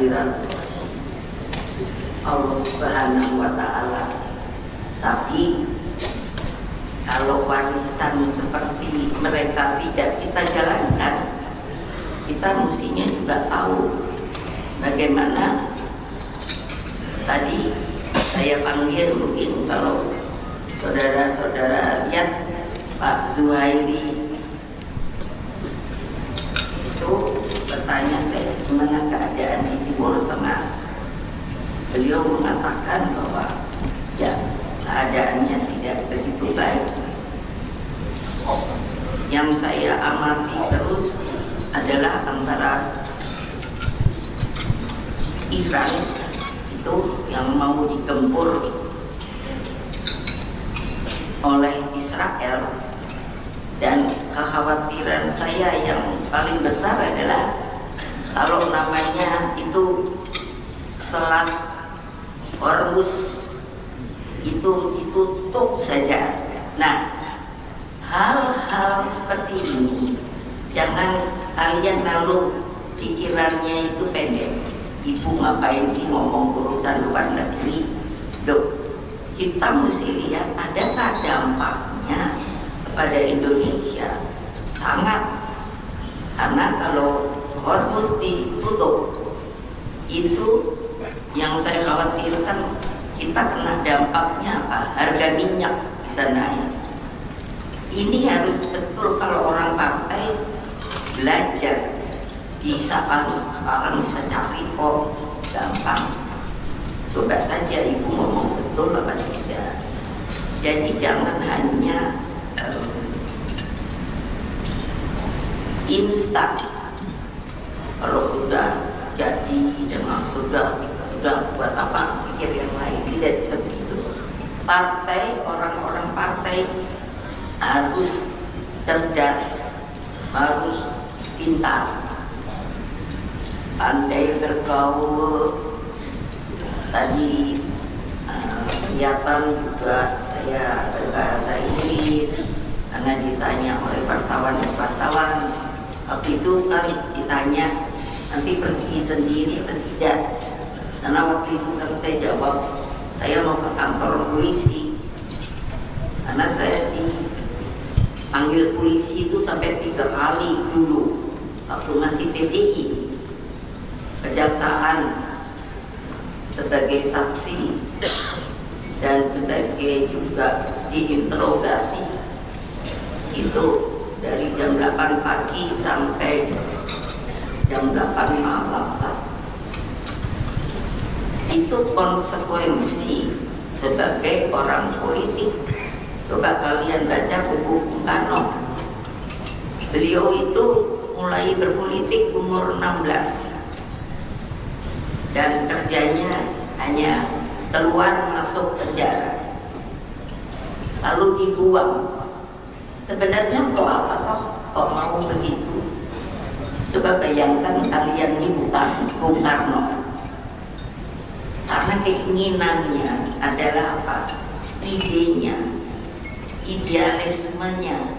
kehadiran Allah Subhanahu wa Ta'ala. Tapi kalau warisan seperti mereka tidak kita jalankan, kita mestinya juga tahu bagaimana. Tadi saya panggil, mungkin kalau saudara-saudara lihat Pak Zuhairi itu bertanya saya gimana keadaan di Timur Tengah. Beliau mengatakan bahwa ya keadaannya tidak begitu baik. Yang saya amati terus adalah antara Iran itu yang mau digempur oleh Israel, dan kekhawatiran saya yang paling besar adalah kalau namanya itu Selat Hormuz itu ditutup saja. Nah, hal-hal seperti ini jangan kalian lalu pikirannya itu pendek. Ibu ngapain sih ngomong urusan luar negeri? Loh, kita mesti lihat adakah dampaknya kepada Indonesia. Sangat. Karena kalau Hormuz ditutup, itu yang saya khawatirkan, kita kena dampaknya apa? Harga minyak bisa naik. Ini harus betul kalau orang partai belajar. Bisa kan sekarang bisa cari kok, gampang. Coba saja ibu ngomong betul apa tidak. Jadi jangan hanya instan. Kalau sudah jadi dengan sudah buat apa pikir yang lain, tidak bisa begitu. Partai, orang-orang partai harus cerdas, harus pintar, pandai bergaul. Tadi kelihatan juga saya berbahasa Inggris karena ditanya oleh wartawan. Waktu itu kan ditanya nanti pergi sendiri atau tidak, karena waktu itu kan saya jawab saya mau ke kantor polisi, karena saya dipanggil polisi itu sampai 3 kali dulu waktu masih PDI, kejaksaan sebagai saksi dan sebagai juga diinterogasi itu dari jam 8 pagi sampai jam 8 malam. Itu konsekuensi sebagai orang politik. Coba kalian baca buku Bung Karno. Beliau itu mulai berpolitik umur 16 dan kerjanya hanya keluar masuk penjara, lalu dibuang. Sebenarnya kok apa toh kok mau begitu? Coba bayangkan kalian ini bukan Bung Karno. Karena keinginannya adalah apa? Idenya, idealismenya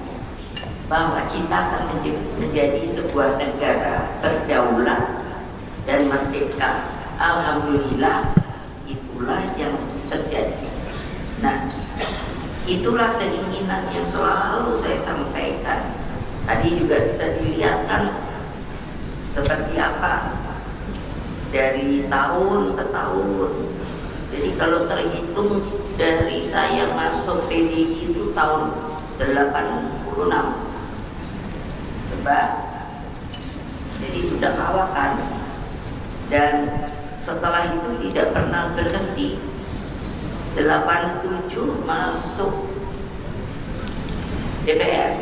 bahwa kita akan menjadi sebuah negara berdaulat dan merdeka. Alhamdulillah, itulah yang terjadi. Nah, itulah keinginan yang selalu saya sampaikan. Tadi juga bisa dilihatkan seperti apa dari tahun ke tahun. Jadi kalau terhitung dari saya masuk PDI itu tahun 86, coba, jadi sudah kawakan. Dan setelah itu tidak pernah berhenti. 87 masuk DPR,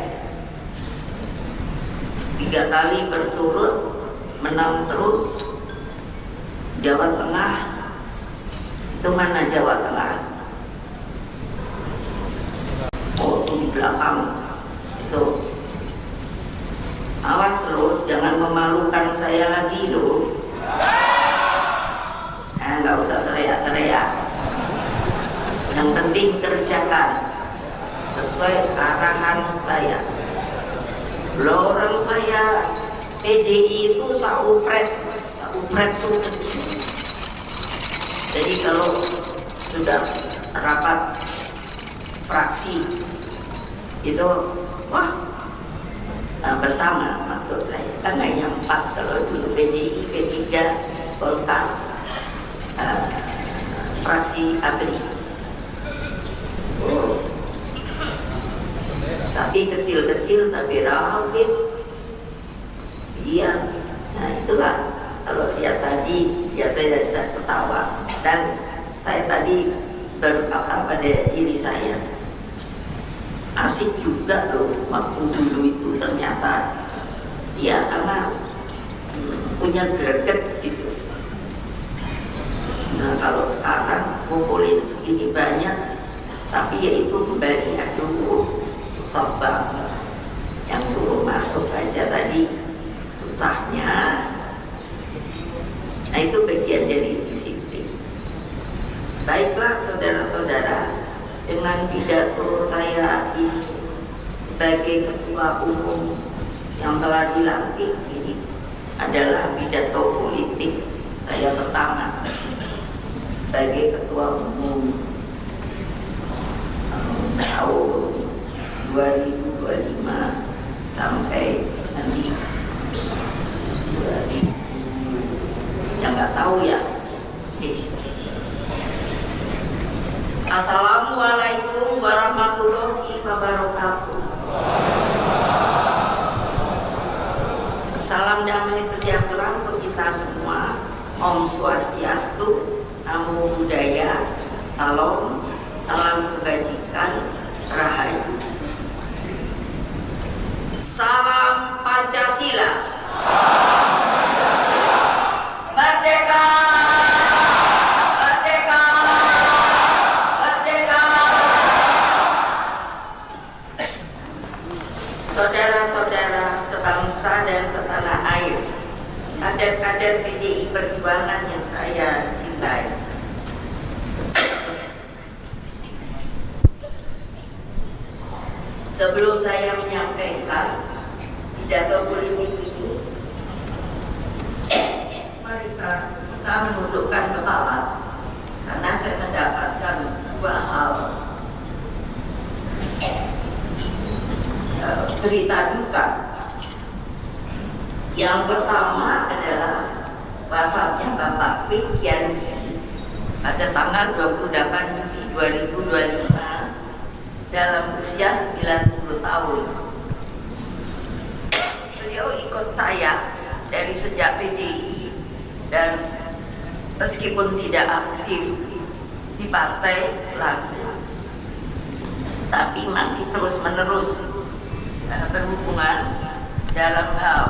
3 kali berturut menang terus. Jawa Tengah, itu mana Jawa Tengah? Oh, itu di belakang itu. Awas loh, jangan memalukan saya lagi loh. Nggak usah teriak-teriak. Yang penting kerjakan sesuai arahan saya. Loh, orang saya PDI itu saupret tuh Jadi kalau sudah rapat fraksi itu bersama, maksud saya kan hanya 4, kalau dulu PDI, P3, Golkar, fraksi ABRI. Tapi kecil-kecil tapi rawit. Iya, nah itulah kalau lihat tadi ya saya ketawa, dan saya tadi berkata pada diri saya, asik juga loh waktu dulu itu ternyata ya, karena punya greget gitu. Nah kalau sekarang kumpulin segini banyak tapi ya itu kembali, aduh susah banget. Yang suruh masuk aja tadi susahnya. Nah itu bagian dari disiplin. Baiklah saudara-saudara, dengan pidato saya ini sebagai ketua umum yang telah dilantik, ini adalah pidato politik saya pertama sebagai ketua umum tahun 2025 sampai nanti 2000 yang nggak tahu ya. Assalamualaikum warahmatullahi wabarakatuh. Salam damai sejahtera untuk kita semua. Om Swastiastu, Namo Buddhaya, Salam, salam kebajikan, Rahayu. Salam Pancasila. Merdeka! Merdeka! Merdeka! Saudara-saudara sebangsa dan setanah air, kader-kader PDI Perjuangan yang saya cintai, sebelum saya menyampaikan pidato politik ini, mari kita menundukkan kepala, karena saya mendapatkan 2 hal berita duka. Yang pertama adalah wafatnya Bapak Kwik Kian Gi pada tanggal 28 Juli 2025 dalam usia 90 tahun. Beliau ikut saya dari sejak PDI, dan meskipun tidak aktif di partai lagi, tapi masih terus menerus berhubungan dalam hal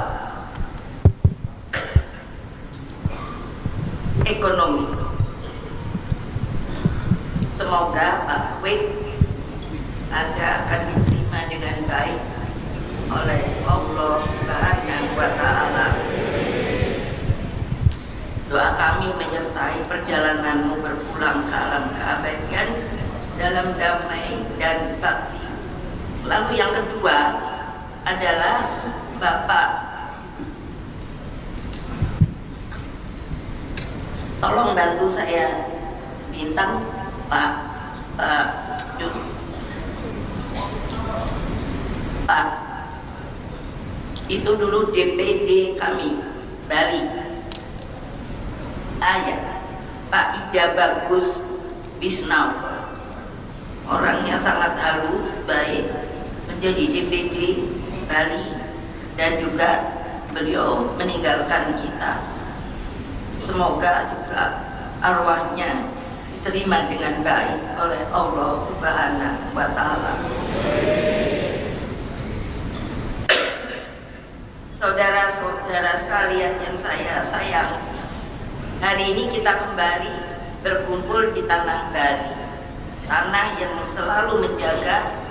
ekonomi. Semoga Pak Kwik akan diterima dengan baik oleh Allah Subhanahu wa Ta'ala. Doa kami menyertai perjalananmu berpulang ke alam keabadian dalam damai dan bakti. Lalu yang kedua adalah Bapak, tolong bantu saya bintang Pak itu dulu DPD kami Bali, Pak Ida Bagus Bisnawa, orangnya sangat halus, baik, menjadi DPD Bali, dan juga beliau meninggalkan kita. Semoga juga arwahnya diterima dengan baik oleh Allah Subhanahu wa Ta'ala. Saudara-saudara sekalian yang saya sayang, hari ini kita kembali berkumpul di tanah Bali, tanah yang selalu menjaga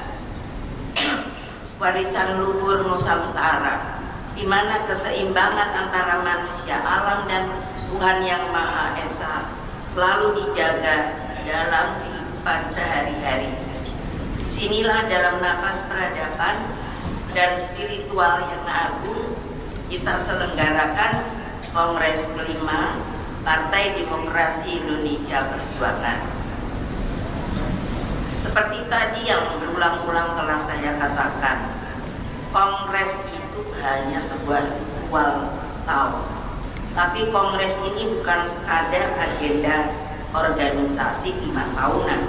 warisan luhur Nusantara, di mana keseimbangan antara manusia alam dan Tuhan Yang Maha Esa selalu dijaga dalam kehidupan sehari-hari. Sinilah dalam napas peradaban dan spiritual yang agung kita selenggarakan Kongres kelima Partai Demokrasi Indonesia Perjuangan. Seperti tadi yang berulang-ulang telah saya katakan, kongres itu hanya sebuah ritual tahun. Tapi kongres ini bukan sekadar agenda organisasi 5 tahunan.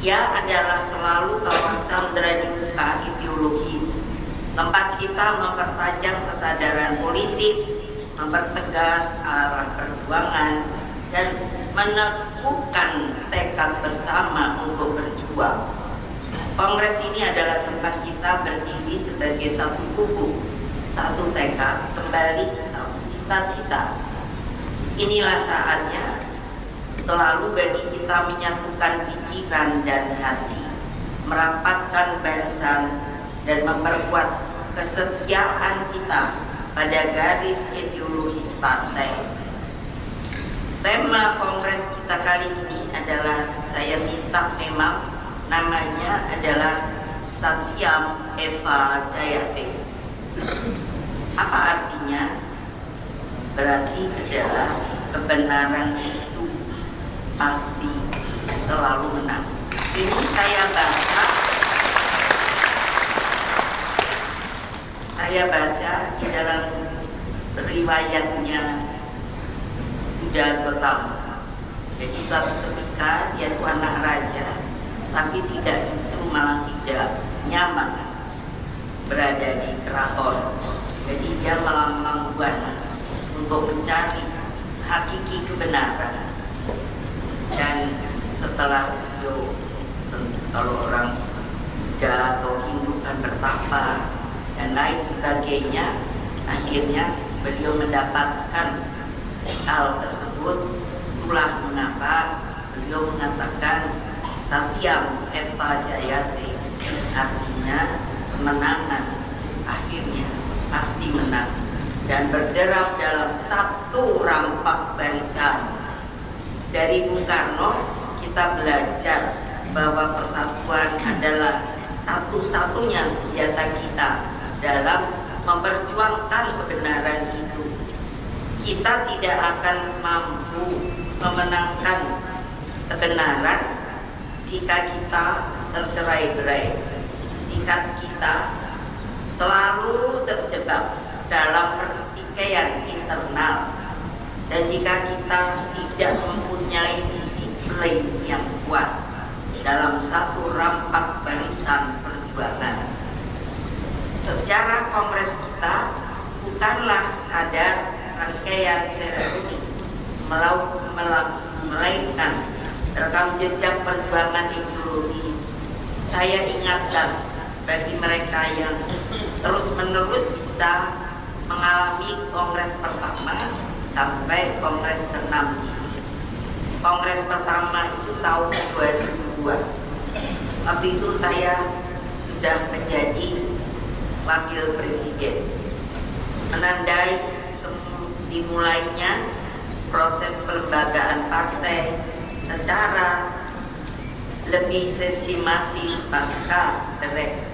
Ia adalah selalu kawah candra dibuka ideologis, tempat kita mempertajam kesadaran politik, mempertegas arah perjuangan, dan meneguhkan tekad bersama untuk berjuang. Kongres ini adalah tempat kita berdiri sebagai satu tubuh, satu tekad, kembali satu cita-cita. Inilah saatnya selalu bagi kita menyatukan pikiran dan hati, merapatkan barisan, dan memperkuat kesetiaan kita pada garis ideologis partai. Tema kongres kita kali ini adalah, saya minta memang namanya adalah Satyam Eva Jayate. Apa artinya? Berarti adalah kebenaran itu pasti selalu menang. Ini saya baca di dalam riwayatnya Buddha Gautama. Jadi suatu ketika dia itu anak raja, tapi justru malah tidak nyaman berada di keraton. Jadi dia malah buana untuk mencari hakiki kebenaran. Dan setelah beliau, kalau orang Buddha atau Hindu kan bertapa dan lain sebagainya, akhirnya beliau mendapatkan hal tersebut. Itulah mengapa beliau mengatakan Satyam Eva Jayate, artinya kemenangan akhirnya pasti menang, dan berderap dalam satu rampak barisan. Dari Bung Karno kita belajar bahwa persatuan adalah satu-satunya senjata kita dalam memperjuangkan kebenaran itu. Kita tidak akan mampu memenangkan kebenaran jika kita tercerai-berai, jika kita selalu terjebak dalam pertikaian internal, dan jika kita tidak mempunyai disiplin yang kuat dalam satu rampak barisan perjuangan. Sejarah kongres kita bukanlah sekadar rangkaian seremoni, melainkan rekam jejak perjuangan ideologis. Saya ingatkan bagi mereka yang terus-menerus bisa mengalami kongres pertama sampai kongres ke-6 ini. Kongres pertama itu tahun 2002. Waktu itu saya sudah menjadi wakil presiden, menandai dimulainya proses pelembagaan partai secara lebih sistematis pasca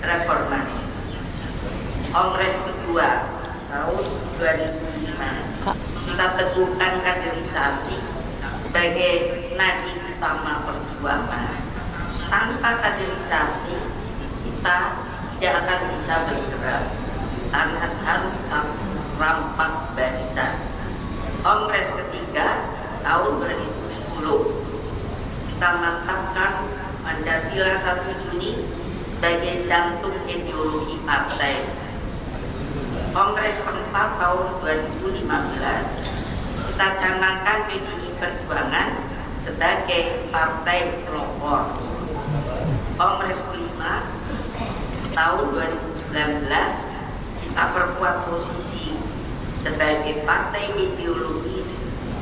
reformasi. Kongres kedua tahun 2005 kita teguhkan kaderisasi sebagai nadi utama perjuangan. Tanpa kaderisasi kita tidak akan bisa bergerak karena harus satu rampak barisan. Kongres ketiga tahun 2010 kita mantapkan Pancasila 1 Juni sebagai jantung ideologi partai. Kongres keempat tahun 2015 kita canangkan PDI Perjuangan sebagai partai pelopor. Kongres kelima tahun 2019 kita perkuat posisi sebagai partai ideologis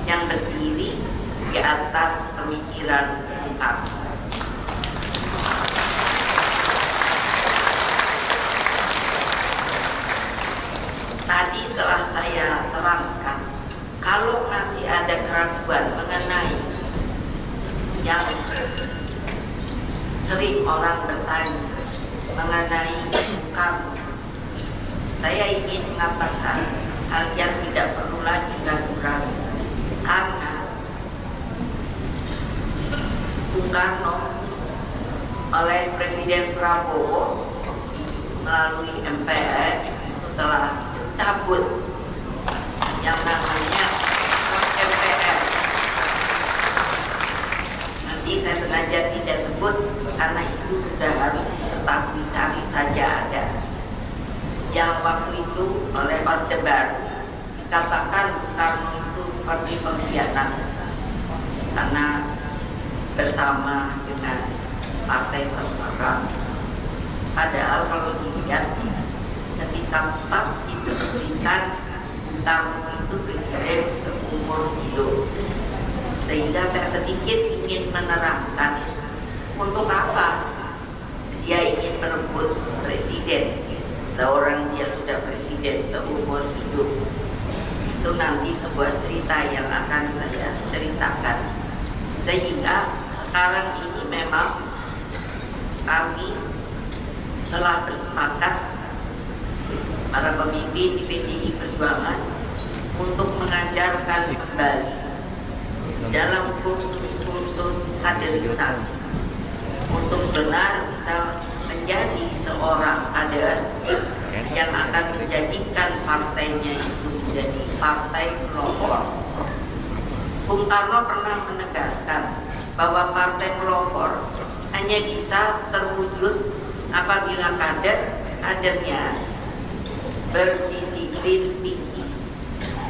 yang berdiri di atas pemikiran Bung Karno. Tadi telah saya terangkan, kalau masih ada keraguan mengenai yang sering orang bertanya mengenai Bung Karno, saya ingin mengatakan kalian tidak perlu lagi ragu-ragu, karena Prabowo melalui MPR itu telah cabut yang namanya MPR. Nanti saya sengaja tidak sebut karena itu sudah harus diketahui, cari saja ada. Yang waktu itu oleh Orde Baru dikatakan Soekarno itu seperti pengkhianat karena bersama dengan partai terlarang. Padahal kalau dilihat ketika PAP itu diberikan, Soekarno itu presiden seumur hidup. Sehingga saya sedikit ingin menerangkan untuk apa dia ingin merebut presiden. Orang dia sudah presiden seumur hidup. Itu nanti sebuah cerita yang akan saya ceritakan. Sehingga sekarang ini memang kami telah bersepakat para pemimpin di PDI Perjuangan untuk mengajarkan kembali dalam kursus-kursus kaderisasi untuk benar bisa menjadi seorang kader yang akan menjadikan partainya itu menjadi partai pelopor. Bung Karno pernah menegaskan bahwa partai pelopor hanya bisa terwujud apabila kadernya berdisiplin tinggi.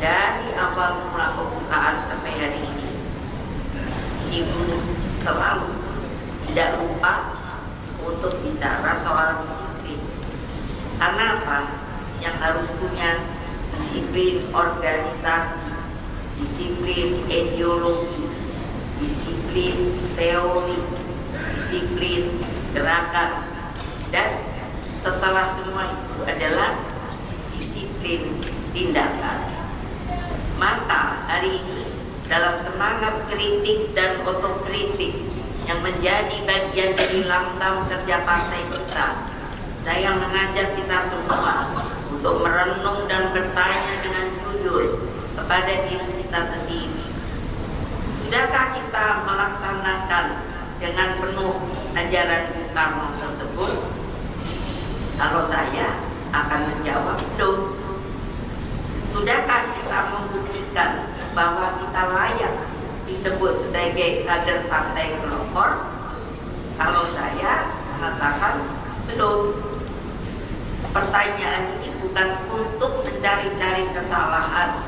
Dari awal mula pembukaan sampai hari ini, Ibu selalu tidak lupa untuk bicara soal disiplin. Karena apa? Yang harus punya disiplin organisasi, disiplin ideologi, disiplin teori, disiplin gerakan, dan setelah semua itu adalah disiplin tindakan. Maka hari ini dalam semangat kritik dan otokritik yang menjadi bagian dari lambang kerja partai kita, saya mengajak kita semua untuk merenung dan bertanya dengan jujur kepada diri kita sendiri. Sudahkah kita melaksanakan dengan penuh ajaran Bung Karno tersebut? Kalau saya akan menjawab belum. Sudahkah kita membuktikan bahwa kita layak disebut sebagai kader partai pelopor? Kalau saya mengatakan belum. Pertanyaan ini bukan untuk mencari-cari kesalahan,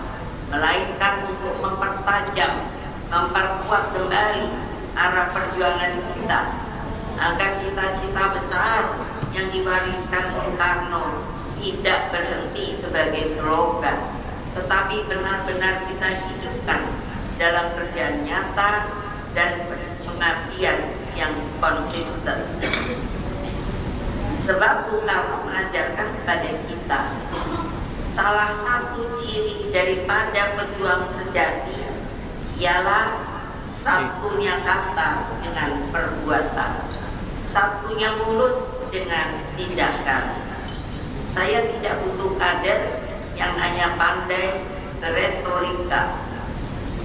melainkan untuk mempertajam, memperkuat kembali arah perjuangan kita agar cita-cita besar yang diwariskan Bung Karno tidak berhenti sebagai slogan, tetapi benar-benar kita hidupkan dalam kerja nyata dan pengabdian yang konsisten. Sebab Bung Karno mengajarkan kepada kita salah satu ciri daripada pejuang sejati ialah satunya kata dengan perbuatan, satunya mulut dengan tindakan. Saya tidak butuh kader yang hanya pandai retorika.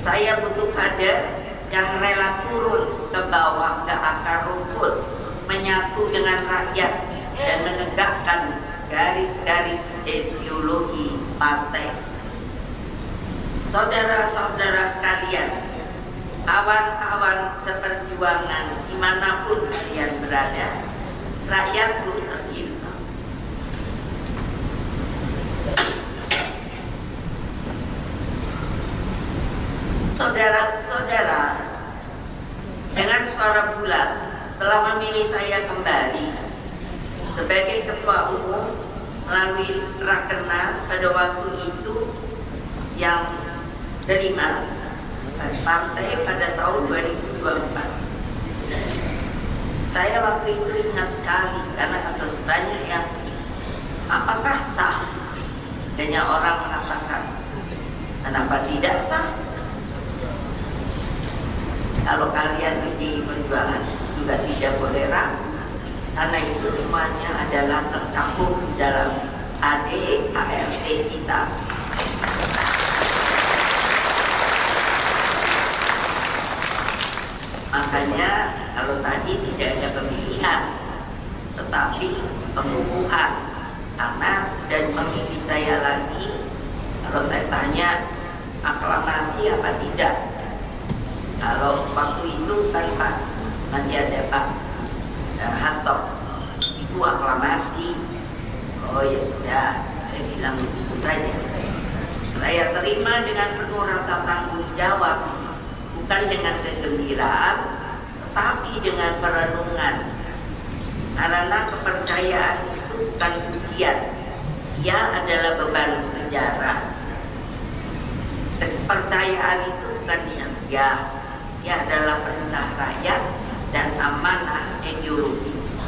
Saya butuh kader yang rela turun ke bawah, ke akar rumput, menyatu dengan rakyat dan menegakkan garis-garis ideologi partai. Saudara-saudara sekalian, kawan-kawan seperjuangan dimanapun kalian berada, rakyatku tercinta, saudara-saudara dengan suara bulat telah memilih saya kembali sebagai ketua umum melalui Rakernas pada waktu itu yang kelima partai pada tahun 2024. Saya waktu itu ingat sekali karena banyak yang apakah sah? Banyak orang mengatakan kenapa tidak sah? Kalau kalian di Perjuangan juga tidak boleh ragu, karena itu semuanya adalah tercakup di dalam ADART kita. Makanya kalau tadi tidak ada pemilihan, tetapi Kalau saya tanya aklamasi apa tidak, kalau waktu itu kan Pak masih ada Pak Hasto, itu aklamasi. Oh ya sudah, saya bilang begitu saja. Saya terima dengan penuh rasa tanggung jawab, bukan dengan kegembiraan, tetapi dengan perenungan. Karena kepercayaan itu bukan ujian, ia adalah beban sejarah. Kepercayaan itu bukan dia adalah perintah rakyat dan amanah ideologis.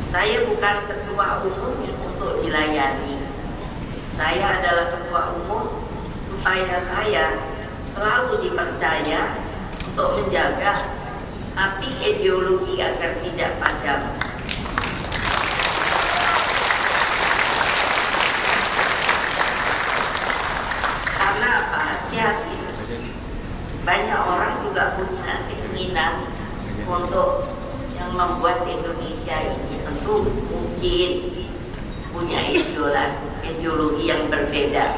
Saya bukan ketua umum untuk dilayani. Saya adalah ketua umum supaya saya selalu dipercaya untuk menjaga api ideologi agar tidak padam. Karena apa? Hati-hati. Banyak orang juga punya keinginan untuk yang membuat Indonesia ini tentu mungkin punya ideologi yang berbeda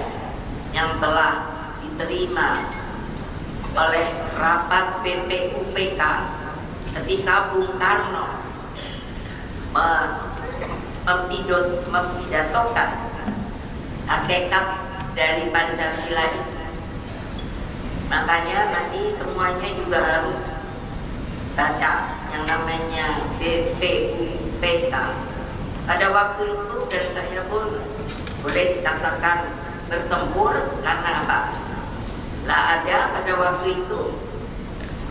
yang telah diterima oleh rapat BPUPK ketika Bung Karno mempidatokan hakikat dari Pancasila itu. Makanya nanti semuanya juga harus baca yang namanya BPUPK. Pada waktu itu dan saya pun boleh dikatakan bertempur karena apa? Lah ada pada waktu itu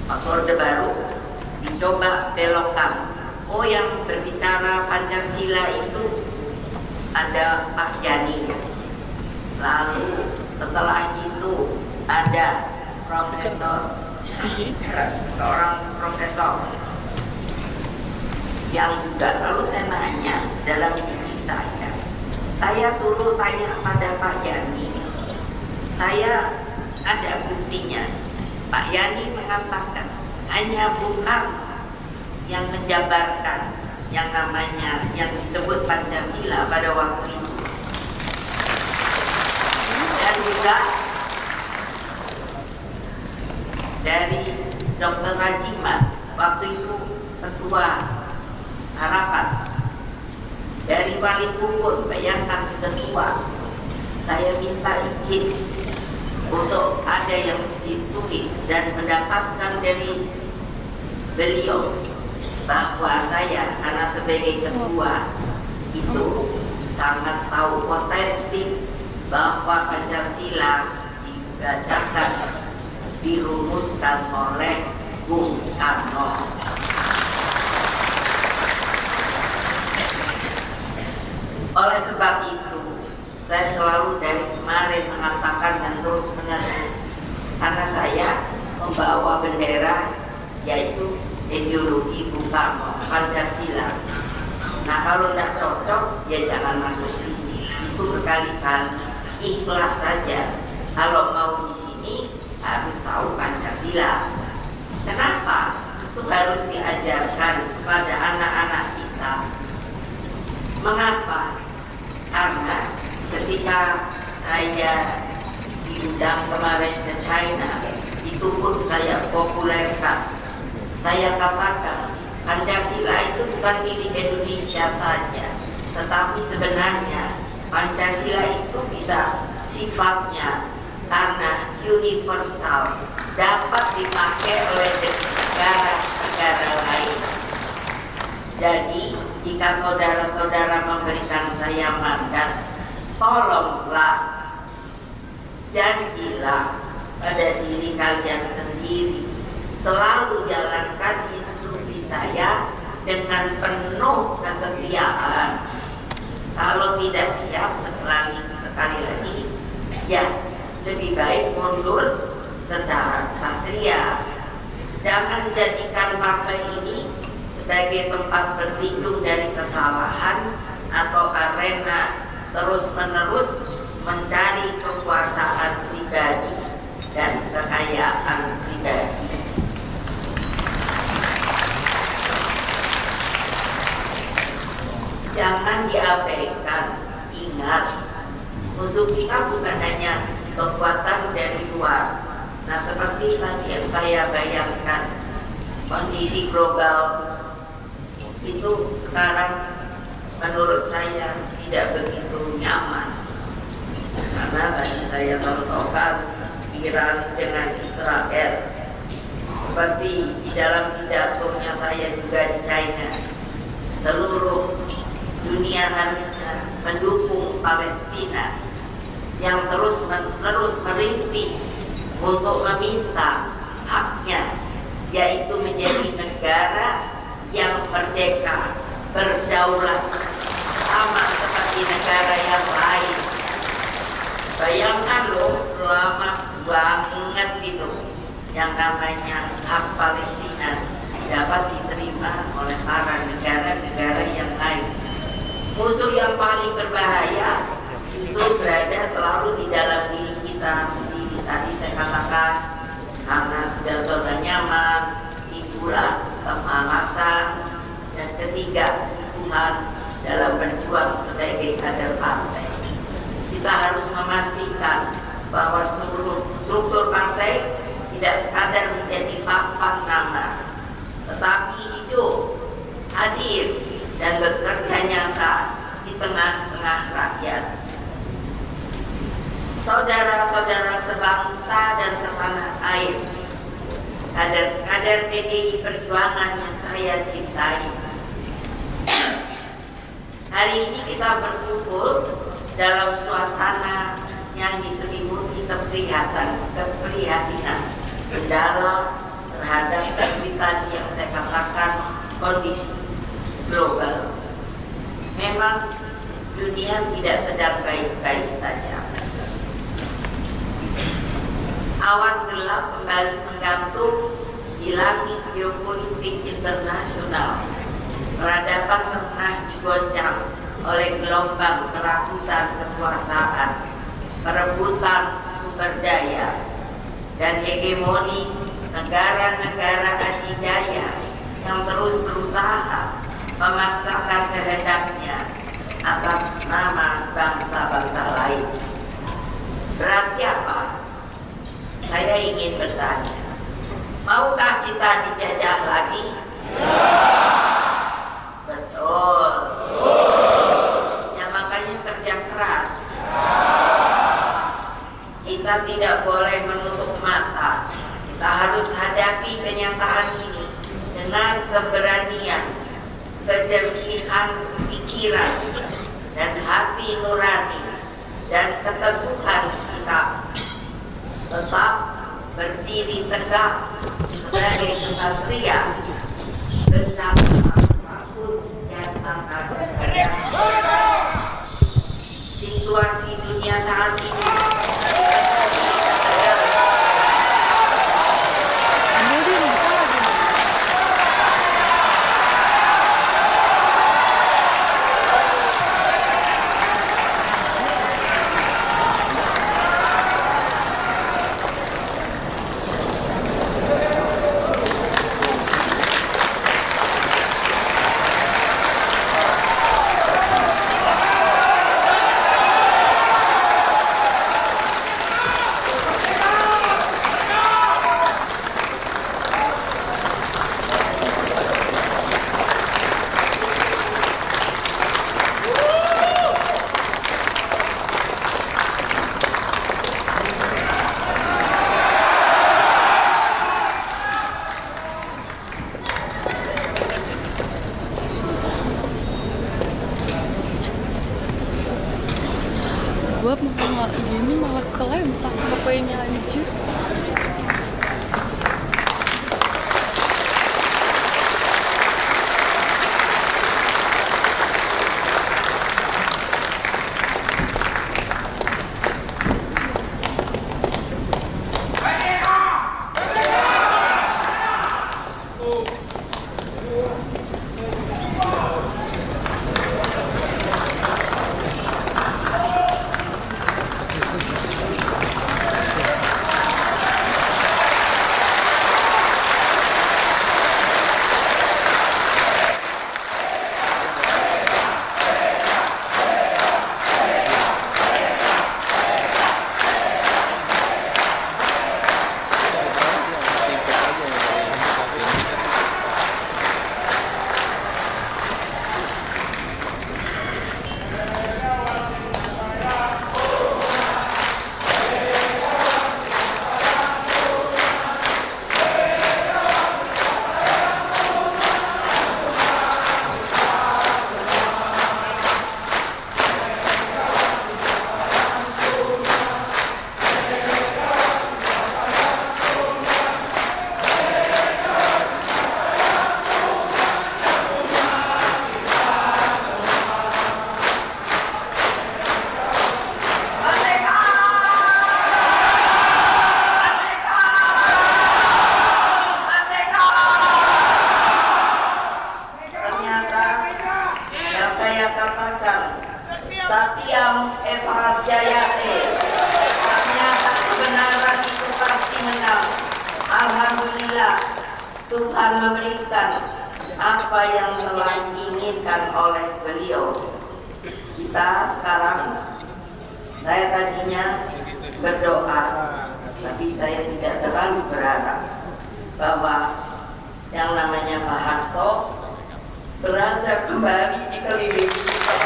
waktu Orde Baru dicoba belokkan. Oh yang berbicara Pancasila itu ada Pak Yani. Lalu setelah itu ada seorang profesor yang juga lalu saya nanya dalam diri saya suruh tanya pada Pak Yani, saya ada buktinya. Pak Yani mengatakan hanya Bung Karno yang menjabarkan yang namanya yang disebut Pancasila pada waktu itu, dan juga dari Dr. Rajiman waktu itu ketua Harapan, dari Wali Kukun, bayangkan sudah tua. Saya minta izin untuk ada yang ditulis dan mendapatkan dari beliau bahwa saya karena sebagai ketua itu sangat tahu potensi bahwa Pancasila dibacakan, dirumuskan oleh Bung Karno. Oleh sebab itu, saya selalu dari kemarin mengatakan dan terus menerus, karena saya membawa bendera yaitu ideologi Bung Karno, Pancasila. Nah kalau tidak cocok, ya jangan masuk sini. Itu berkali-kali, ikhlas saja. Kalau mau di sini harus tahu Pancasila. Kenapa? Itu harus diajarkan kepada anak-anak kita. Mengapa? Karena ketika saya diundang kemarin ke China, itu pun saya populerkan. Saya katakan Pancasila itu bukan milik Indonesia saja, tetapi sebenarnya Pancasila itu bisa sifatnya karena universal, dapat dipakai oleh negara-negara lain. Jadi jika saudara-saudara memberikan saya mandat, tolonglah, janjilah pada diri kalian sendiri, selalu jalankan instruksi saya dengan penuh kesetiaan. Kalau tidak siap, sekali lagi, ya lebih baik mundur secara kesatria. Jangan jadikan partai ini sebagai tempat berlindung dari kesalahan atau arena terus-menerus mencari kekuasaan pribadi dan kekayaan pribadi. Jangan diabaikan. Ingat, musuh kita bukan hanya saya bayangkan kondisi global itu sekarang menurut saya tidak begitu nyaman, karena tadi saya contohkan Iran dengan Israel, seperti di dalam pidatonya saya juga di China, seluruh dunia harusnya mendukung Palestina yang terus merintih untuk meminta haknya, yaitu menjadi negara yang merdeka, berdaulat, sama seperti negara yang lain. Bayangkan loh, lama banget gitu yang namanya hak Palestina dapat diterima oleh para negara-negara yang lain. Musuh yang paling berbahaya itu berada selalu di dalam diri kita sendiri. Tadi saya katakan, karena sudah nyaman, itulah kemalasan, dan ketiga kesungguhan dalam berjuang sebagai kader partai. Kita harus memastikan bahwa struktur partai tidak sekadar menjadi papan nama, tetapi hidup, hadir, dan bekerja nyata di tengah-tengah rakyat. Saudara-saudara sebangsa dan setanah air, kader-kader PDI Perjuangan yang saya cintai, hari ini kita berkumpul dalam suasana yang diselimuti keprihatinan mendalam terhadap seperti tadi yang saya katakan kondisi global. Memang dunia tidak sedang baik-baik saja. Awan gelap kembali menggantung di langit geopolitik internasional. Peradaban tengah digoncang oleh gelombang kerakusan kekuasaan, perebutan sumber daya, dan hegemoni negara-negara adidaya yang terus berusaha memaksakan kehendaknya atas nama bangsa-bangsa lain. Berarti apa? Saya ingin bertanya, maukah kita dijajah lagi? Betul. Ya, makanya kerja keras. Kita tidak boleh menutup mata. Kita harus hadapi kenyataan ini dengan keberanian, kejernihan pikiran, dan hati nurani, dan keteguhan sikap. Tetap berdiri tegak sebagai kesatria, bersama apapun yang akan terjadi. Situasi dunia saat ini gue malah gini malah kelempar HP-nya anjir. apabila Tuhan memberikan apa yang telah diinginkan oleh beliau. Kita sekarang, saya tadinya berdoa, tapi saya tidak terlalu berharap bahwa yang namanya Pak Hasto berada kembali di keliling kita.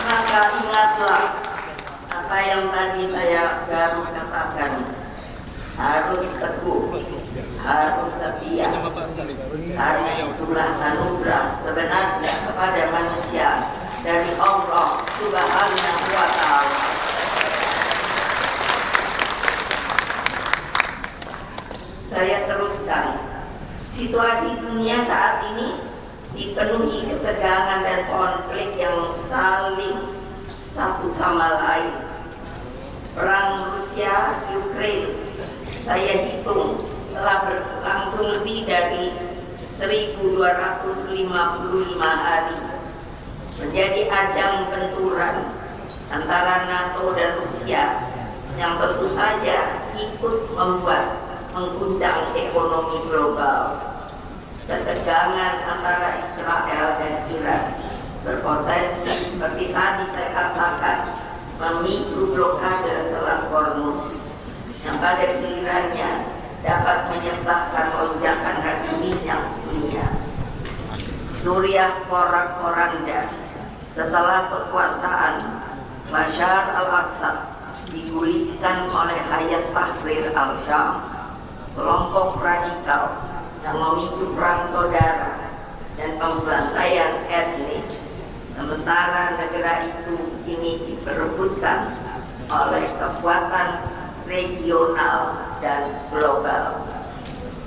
Maka ingatlah apa yang tadi saya baru katakan, harus teguh, harus setia, karena itulah anugerah sebenarnya kepada manusia dari Allah Subhanahu wa Ta'ala. Saya teruskan, situasi dunia saat ini dipenuhi ketegangan dan konflik yang saling satu sama lain. Perang Rusia Ukraina, saya hitung telah berlangsung lebih dari 1255 hari, menjadi ajang benturan antara NATO dan Rusia yang tentu saja ikut mengguncang ekonomi global. Ketegangan antara Israel dan Iran berpotensi seperti tadi saya katakan memicu blokade Selat Hormuz yang pada gilirannya dapat menyebabkan lonjakan harga minyak dunia. Suriah porak-poranda setelah kekuasaan Bashar al-Assad digulingkan oleh Hayat Tahrir al-Syam, kelompok radikal yang memicu perang saudara dan pembantaian etnis. Sementara negara itu kini diperebutkan oleh kekuatan regional dan global.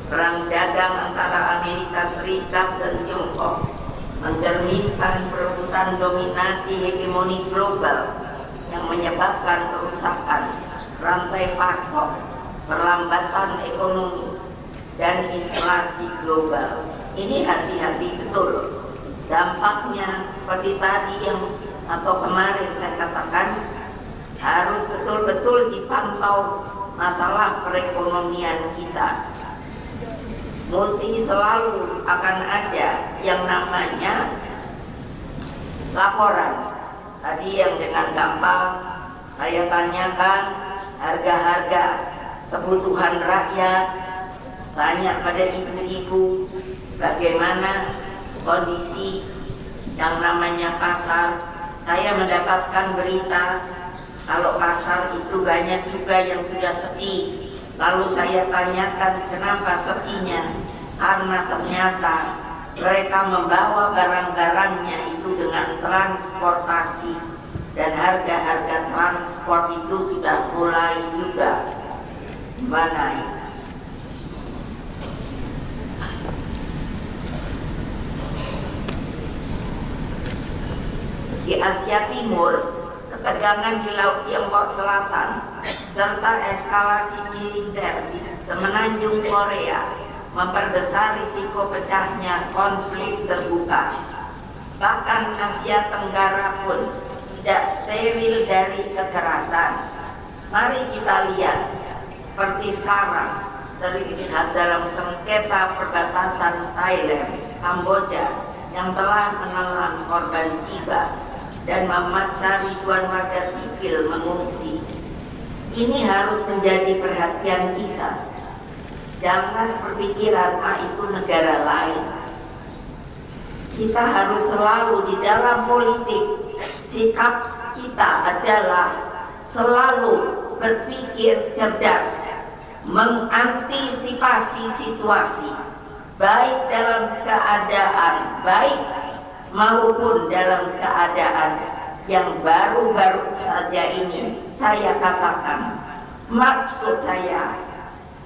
Perang dagang antara Amerika Serikat dan Tiongkok mencerminkan perebutan dominasi hegemoni global yang menyebabkan kerusakan rantai pasok, perlambatan ekonomi, dan inflasi global. Ini hati-hati betul. Dampaknya seperti tadi atau kemarin saya katakan, harus betul-betul dipantau masalah perekonomian kita. Mesti selalu akan ada yang namanya laporan. Tadi yang dengan gampang saya tanyakan harga-harga kebutuhan rakyat, tanya pada ibu-ibu bagaimana kondisi yang namanya pasar. Saya mendapatkan berita kalau pasar itu banyak juga yang sudah sepi. Lalu saya tanyakan kenapa sepinya, karena ternyata mereka membawa barang-barangnya itu dengan transportasi, dan harga-harga transport itu sudah mulai juga menaik. Di Asia Timur, ketegangan di Laut Tiongkok Selatan serta eskalasi militer di semenanjung Korea memperbesar risiko pecahnya konflik terbuka. Bahkan Asia Tenggara pun tidak steril dari kekerasan. Mari kita lihat seperti sekarang terlihat dalam sengketa perbatasan Thailand, Kamboja yang telah menelan korban jiwa dan memaksa ribuan warga sipil mengungsi. Ini harus menjadi perhatian kita. Jangan berpikiran itu negara lain. Kita harus selalu di dalam politik, sikap kita adalah selalu berpikir cerdas, mengantisipasi situasi, baik dalam keadaan baik maupun dalam keadaan yang baru-baru saja ini saya katakan. Maksud saya,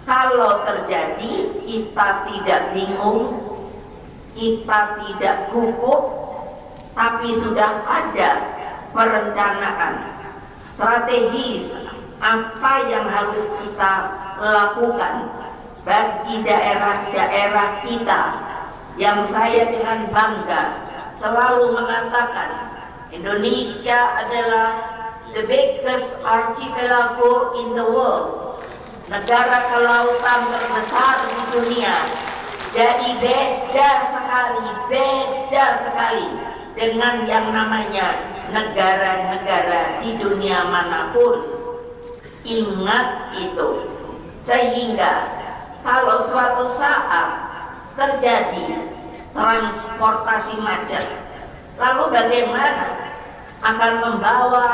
kalau terjadi kita tidak bingung, kita tidak gugup, tapi sudah ada perencanaan strategis apa yang harus kita lakukan bagi daerah-daerah kita. Yang saya dengan bangga selalu mengatakan Indonesia adalah the biggest archipelago in the world, negara kelautan terbesar di dunia. Jadi beda sekali dengan yang namanya negara-negara di dunia manapun. Ingat itu. Sehingga kalau suatu saat terjadi transportasi macet, lalu bagaimana akan membawa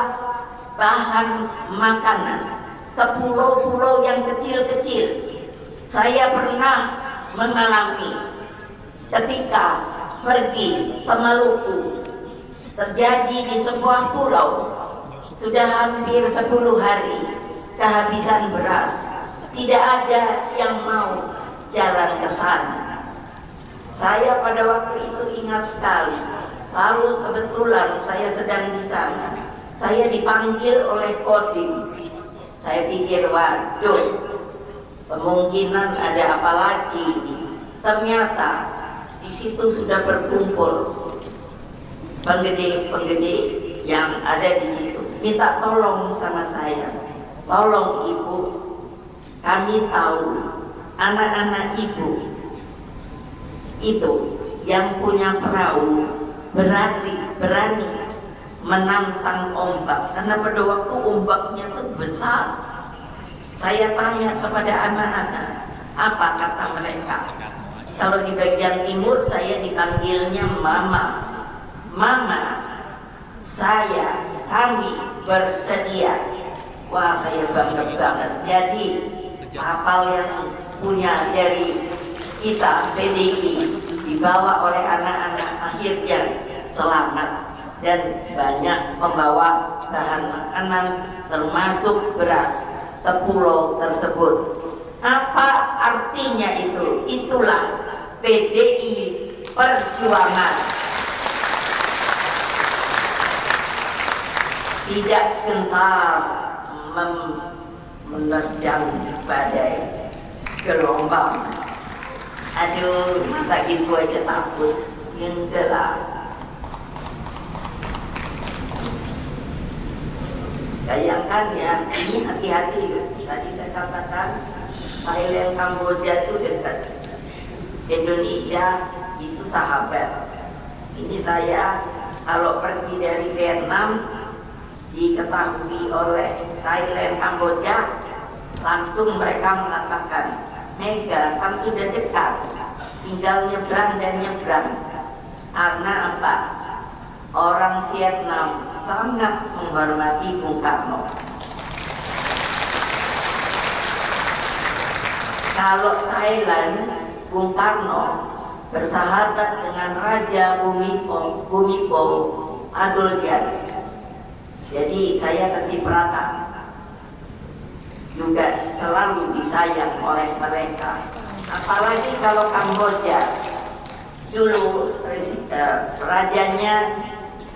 bahan makanan ke pulau-pulau yang kecil-kecil? Saya pernah mengalami ketika pergi ke Maluku, terjadi di sebuah pulau, sudah hampir 10 hari kehabisan beras, tidak ada yang mau jalan ke sana. Saya pada waktu itu ingat sekali. Lalu kebetulan saya sedang di sana, saya dipanggil oleh Kodim. Saya pikir, waduh, kemungkinan ada apa lagi ini. Ternyata di situ sudah berkumpul penggede-penggede yang ada di situ. Minta tolong sama saya, tolong ibu, kami tahu anak-anak ibu itu yang punya perahu berani menantang ombak, karena pada waktu ombaknya itu besar. Saya tanya kepada anak-anak, apa kata mereka? Kalau di bagian timur saya dipanggilnya mama. Mama, kami bersedia. Wah, saya bangga banget. Jadi kapal yang punya dari kita PDI dibawa oleh anak-anak akhirnya selamat, dan banyak membawa bahan makanan termasuk beras ke pulau tersebut. Apa artinya itu? Itulah PDI Perjuangan. Tidak gentar menerjang badai gelombang. Aduh, masa gitu aja takut. Enggak lah. Bayangkan ya, ini hati-hati. Tadi saya katakan Thailand, Kamboja itu dekat, Indonesia itu sahabat. Ini saya kalau pergi dari Vietnam diketahui oleh Thailand, Kamboja, langsung mereka mengatakan, Mega kan sudah dekat, tinggal nyebrang dan nyebrang. Karena apa? Orang Vietnam sangat menghormati Bung Karno. Kalau Thailand, Bung Karno bersahabat dengan Raja Bhumibol Adulyadej. Jadi saya kecipratan, juga selalu disayang oleh mereka. Apalagi kalau Kamboja, dulu rajanya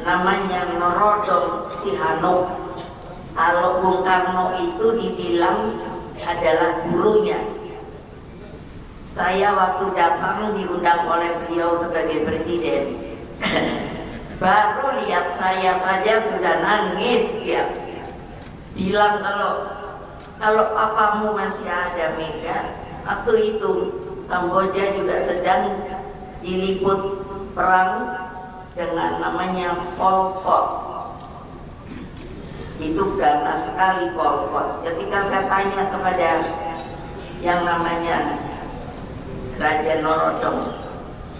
namanya Norodom Sihanouk. Kalau Bung Karno itu dibilang adalah gurunya. Saya waktu datang diundang oleh beliau sebagai presiden, baru lihat saya saja sudah nangis dia. Bilang kalau papamu masih ada, Mega. Waktu itu Kamboja juga sedang diliput perang dengan namanya Pol Pot. Itu ganas sekali Pol Pot. Ketika saya tanya kepada yang namanya Raja Norodom,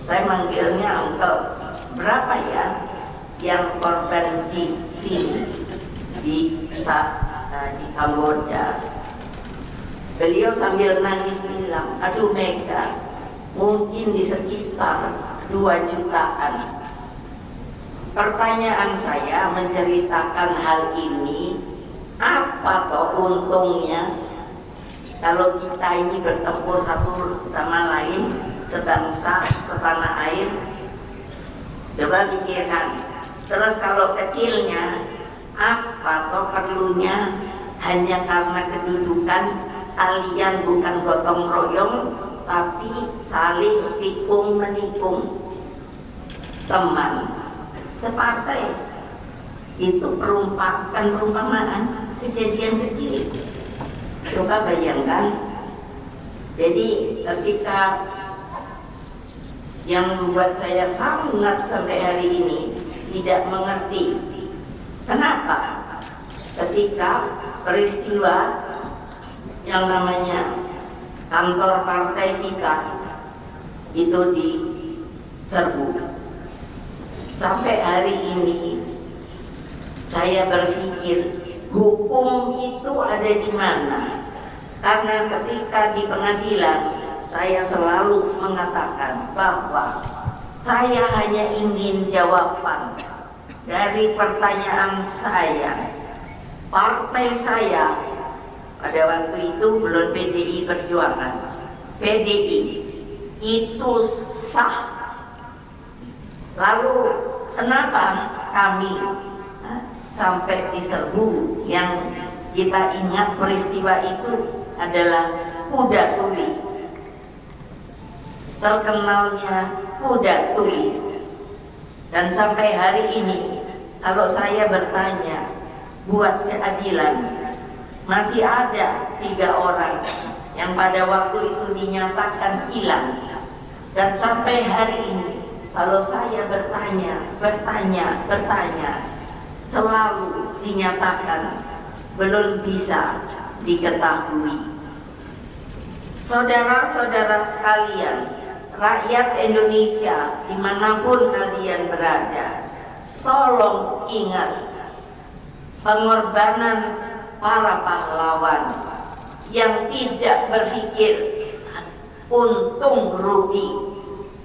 saya manggilnya uncle, berapa ya yang korban di sini di Kamboja? Beliau sambil nangis bilang, aduh Mega, mungkin di sekitar 2 jutaan. Pertanyaan saya menceritakan hal ini, apa toh untungnya kalau kita ini bertempur satu sama lain, sebangsa, setanah air? Coba pikirkan. Terus kalau kecilnya, apa toh perlunya hanya karena kedudukan kalian bukan gotong royong, tapi saling tikung menikung, teman separtai. Itu perumpamaan kejadian kecil. Coba bayangkan, jadi ketika yang membuat saya sangat sampai hari ini tidak mengerti kenapa ketika peristiwa yang namanya kantor partai kita itu diserbu, sampai hari ini saya berpikir hukum itu ada di mana? Karena ketika di pengadilan saya selalu mengatakan bahwa saya hanya ingin jawaban dari pertanyaan saya. Partai saya pada waktu itu belum PDI Perjuangan, PDI itu sah. Lalu kenapa kami sampai diserbu? Yang kita ingat peristiwa itu adalah kuda tuli, terkenalnya kuda tuli. Dan sampai hari ini kalau saya bertanya buat keadilan, masih ada 3 orang yang pada waktu itu dinyatakan hilang. Dan sampai hari ini kalau saya bertanya, selalu dinyatakan belum bisa diketahui. Saudara-saudara sekalian, rakyat Indonesia dimanapun kalian berada, tolong ingat pengorbanan para pahlawan yang tidak berpikir untung rugi.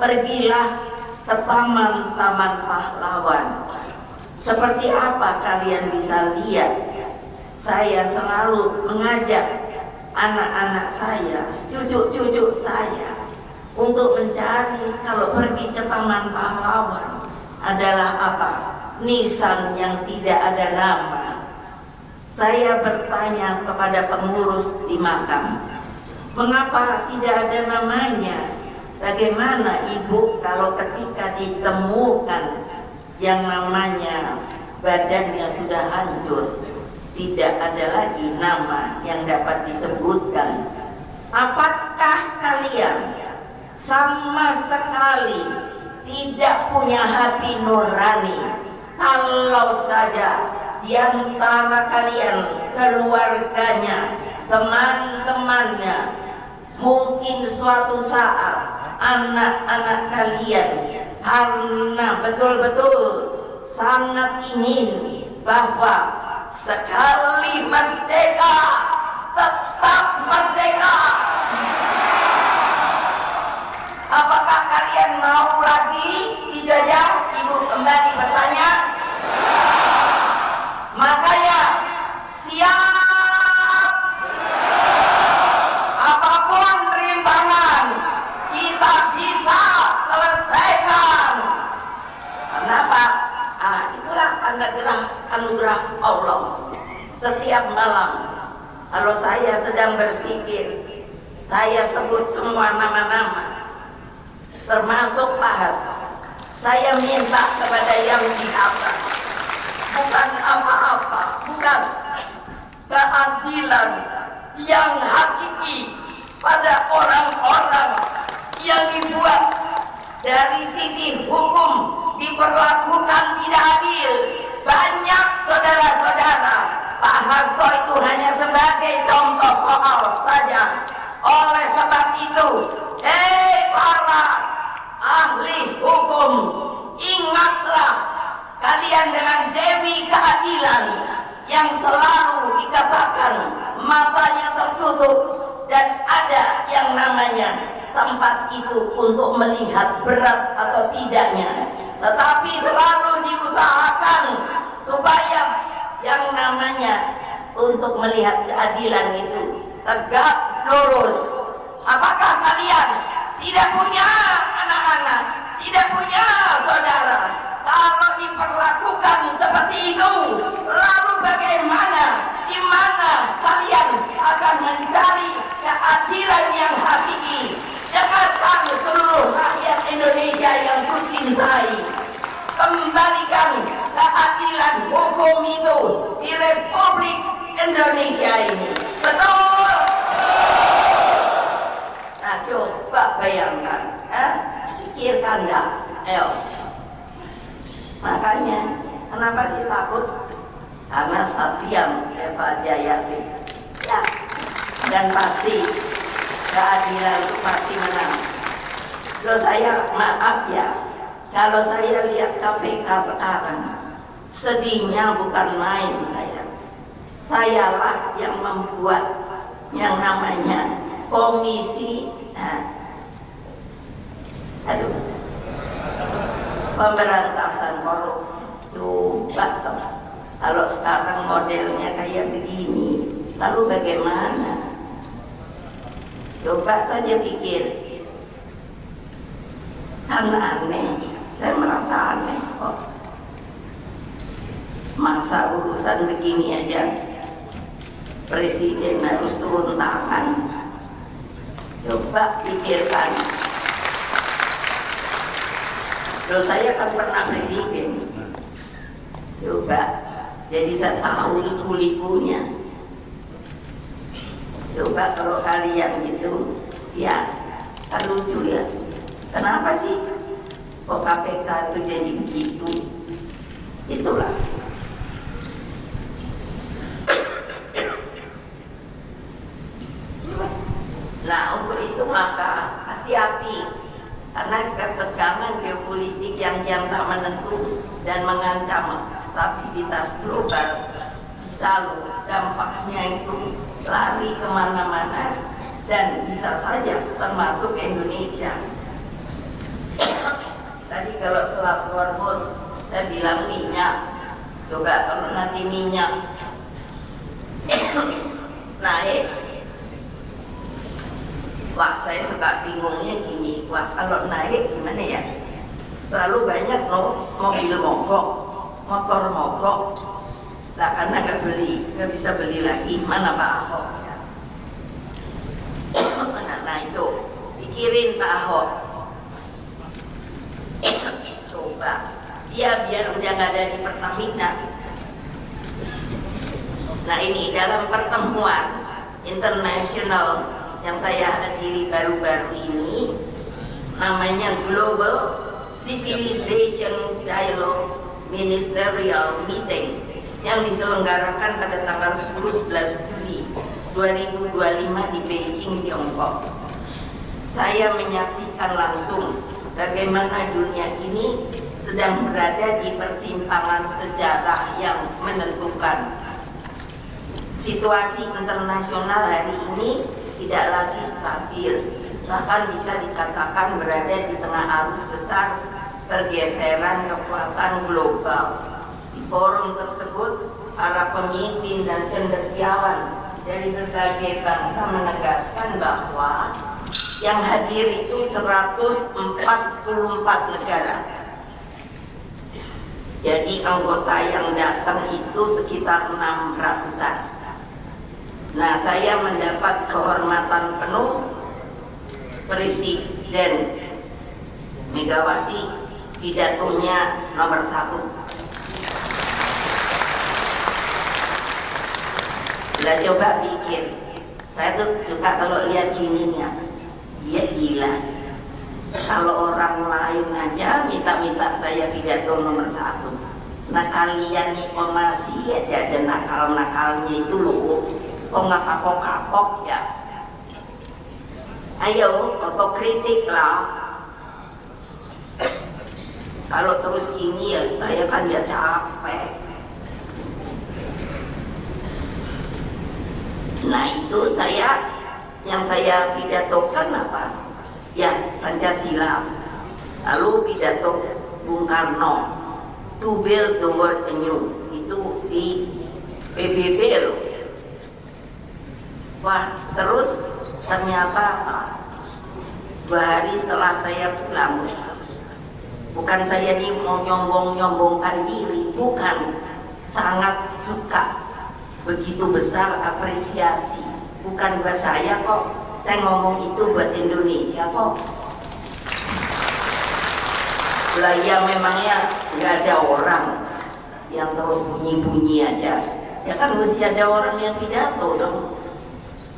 Pergilah ke taman-taman pahlawan. Seperti apa kalian bisa lihat, saya selalu mengajak anak-anak saya, cucu-cucu saya untuk mencari kalau pergi ke taman pahlawan adalah apa? Nisan yang tidak ada nama. Saya bertanya kepada pengurus di makam, mengapa tidak ada namanya? Bagaimana ibu kalau ketika ditemukan yang namanya badannya sudah hancur, tidak ada lagi nama yang dapat disebutkan? Apakah kalian sama sekali tidak punya hati nurani kalau saja di antara kalian, keluarganya, teman-temannya, mungkin suatu saat anak-anak kalian karena betul-betul sangat ingin bahwa sekali merdeka tetap merdeka, apakah kalian mau lagi dijajah? Ibu kembali bertanya. Makanya siap, apapun rintangan kita bisa selesaikan. Kenapa? Itulah anugerah Allah. Setiap malam kalau saya sedang bersikir, saya sebut semua nama-nama, termasuk Pak Hasto. Saya minta kepada yang di atas, bukan apa-apa, bukan keadilan yang hakiki pada orang-orang yang dibuat dari sisi hukum diperlakukan tidak adil. Banyak saudara-saudara, Pak Hasto itu hanya sebagai contoh soal saja. Oleh sebab itu, para ahli hukum, ingatlah kalian dengan Dewi Keadilan yang selalu dikatakan matanya tertutup dan ada yang namanya tempat itu untuk melihat berat atau tidaknya, tetapi selalu diusahakan supaya yang namanya untuk melihat keadilan itu tegak lurus. Apakah kalian tidak punya anak-anak, tidak punya saudara? Kalau diperlakukan seperti itu, lalu bagaimana? Di mana kalian akan mencari keadilan yang hakiki? Dengarkan seluruh rakyat Indonesia yang kucintai, kembalikan keadilan hukum itu di Republik Indonesia ini. Betul. Nah coba bayangkan, pikirkan dah. Ayo. Makanya kenapa sih takut? Karena Satyam Eva Jayati. Ya. Dan pasti keadilan itu pasti menang. Loh saya maaf ya, kalau saya lihat KPK sekarang, sedihnya bukan main saya. Sayalah yang membuat yang namanya komisi pemberantasan korupsi. Coba toh, kalau sekarang modelnya kayak begini, lalu bagaimana? Coba saja pikir. Kan aneh, saya merasa aneh kok. Masa urusan begini aja presiden harus turun tangan. Coba pikirkan. Loh saya kan pernah presiden. Coba, jadi saya tahu liku-likunya. Coba kalau kalian gitu, ya kan lucu ya. Kenapa sih kok KPK itu jadi begitu? Itulah. Nah untuk itu maka hati-hati, karena ketegangan geopolitik yang tak menentu dan mengancam stabilitas global bisa dampaknya itu lari kemana-mana dan bisa saja termasuk Indonesia. Tadi kalau Selat Hormuz saya bilang minyak, coba kalau nanti minyak naik, wah saya suka bingungnya gini, wah kalau naik gimana ya? Terlalu banyak mobil mogok, motor mogok. Lah karena nggak bisa beli lagi, mana Pak Ahok ya? Nah itu pikirin Pak Ahok. Coba, ya biar udah nggak ada di Pertamina. Nah ini dalam pertemuan internasional yang saya hadiri baru-baru ini, namanya Global Civilization Dialogue Ministerial Meeting yang diselenggarakan pada tanggal 10-11 Juli 2025 di Beijing, Tiongkok. Saya menyaksikan langsung bagaimana dunia ini sedang berada di persimpangan sejarah yang menentukan. Situasi internasional hari ini tidak lagi stabil, bahkan bisa dikatakan berada di tengah arus besar pergeseran kekuatan global. Di forum tersebut, para pemimpin dan cendekiawan dari berbagai bangsa menegaskan bahwa yang hadir itu 144 negara. Jadi anggota yang datang itu sekitar 600-an. Nah, saya mendapat kehormatan penuh Presiden Megawati, pidatonya nomor 1. Lah coba pikir, saya tuh suka kalau lihat gininya, ya gila. Kalau orang lain aja minta saya pidato nomor 1. Nah kalian nih masih aja ada nakal-nakalnya itu loh, kok nggak kapok-kapok ya? Ayo otokritik lah. Kalau terus gini ya saya kan ya capek. Nah itu yang saya pidatokan apa? Ya Pancasila. Lalu pidato Bung Karno, to build the world anew, itu di PBB loh. Wah terus ternyata 2 hari setelah saya pulang, bukan saya ini mau nyombong-nyombongkan diri, bukan, sangat suka. Begitu besar apresiasi, bukan buat saya kok, saya ngomong itu buat Indonesia kok. Lah ya memangnya nggak ada orang yang terus bunyi-bunyi aja. Ya kan mesti ada orang yang pidato dong.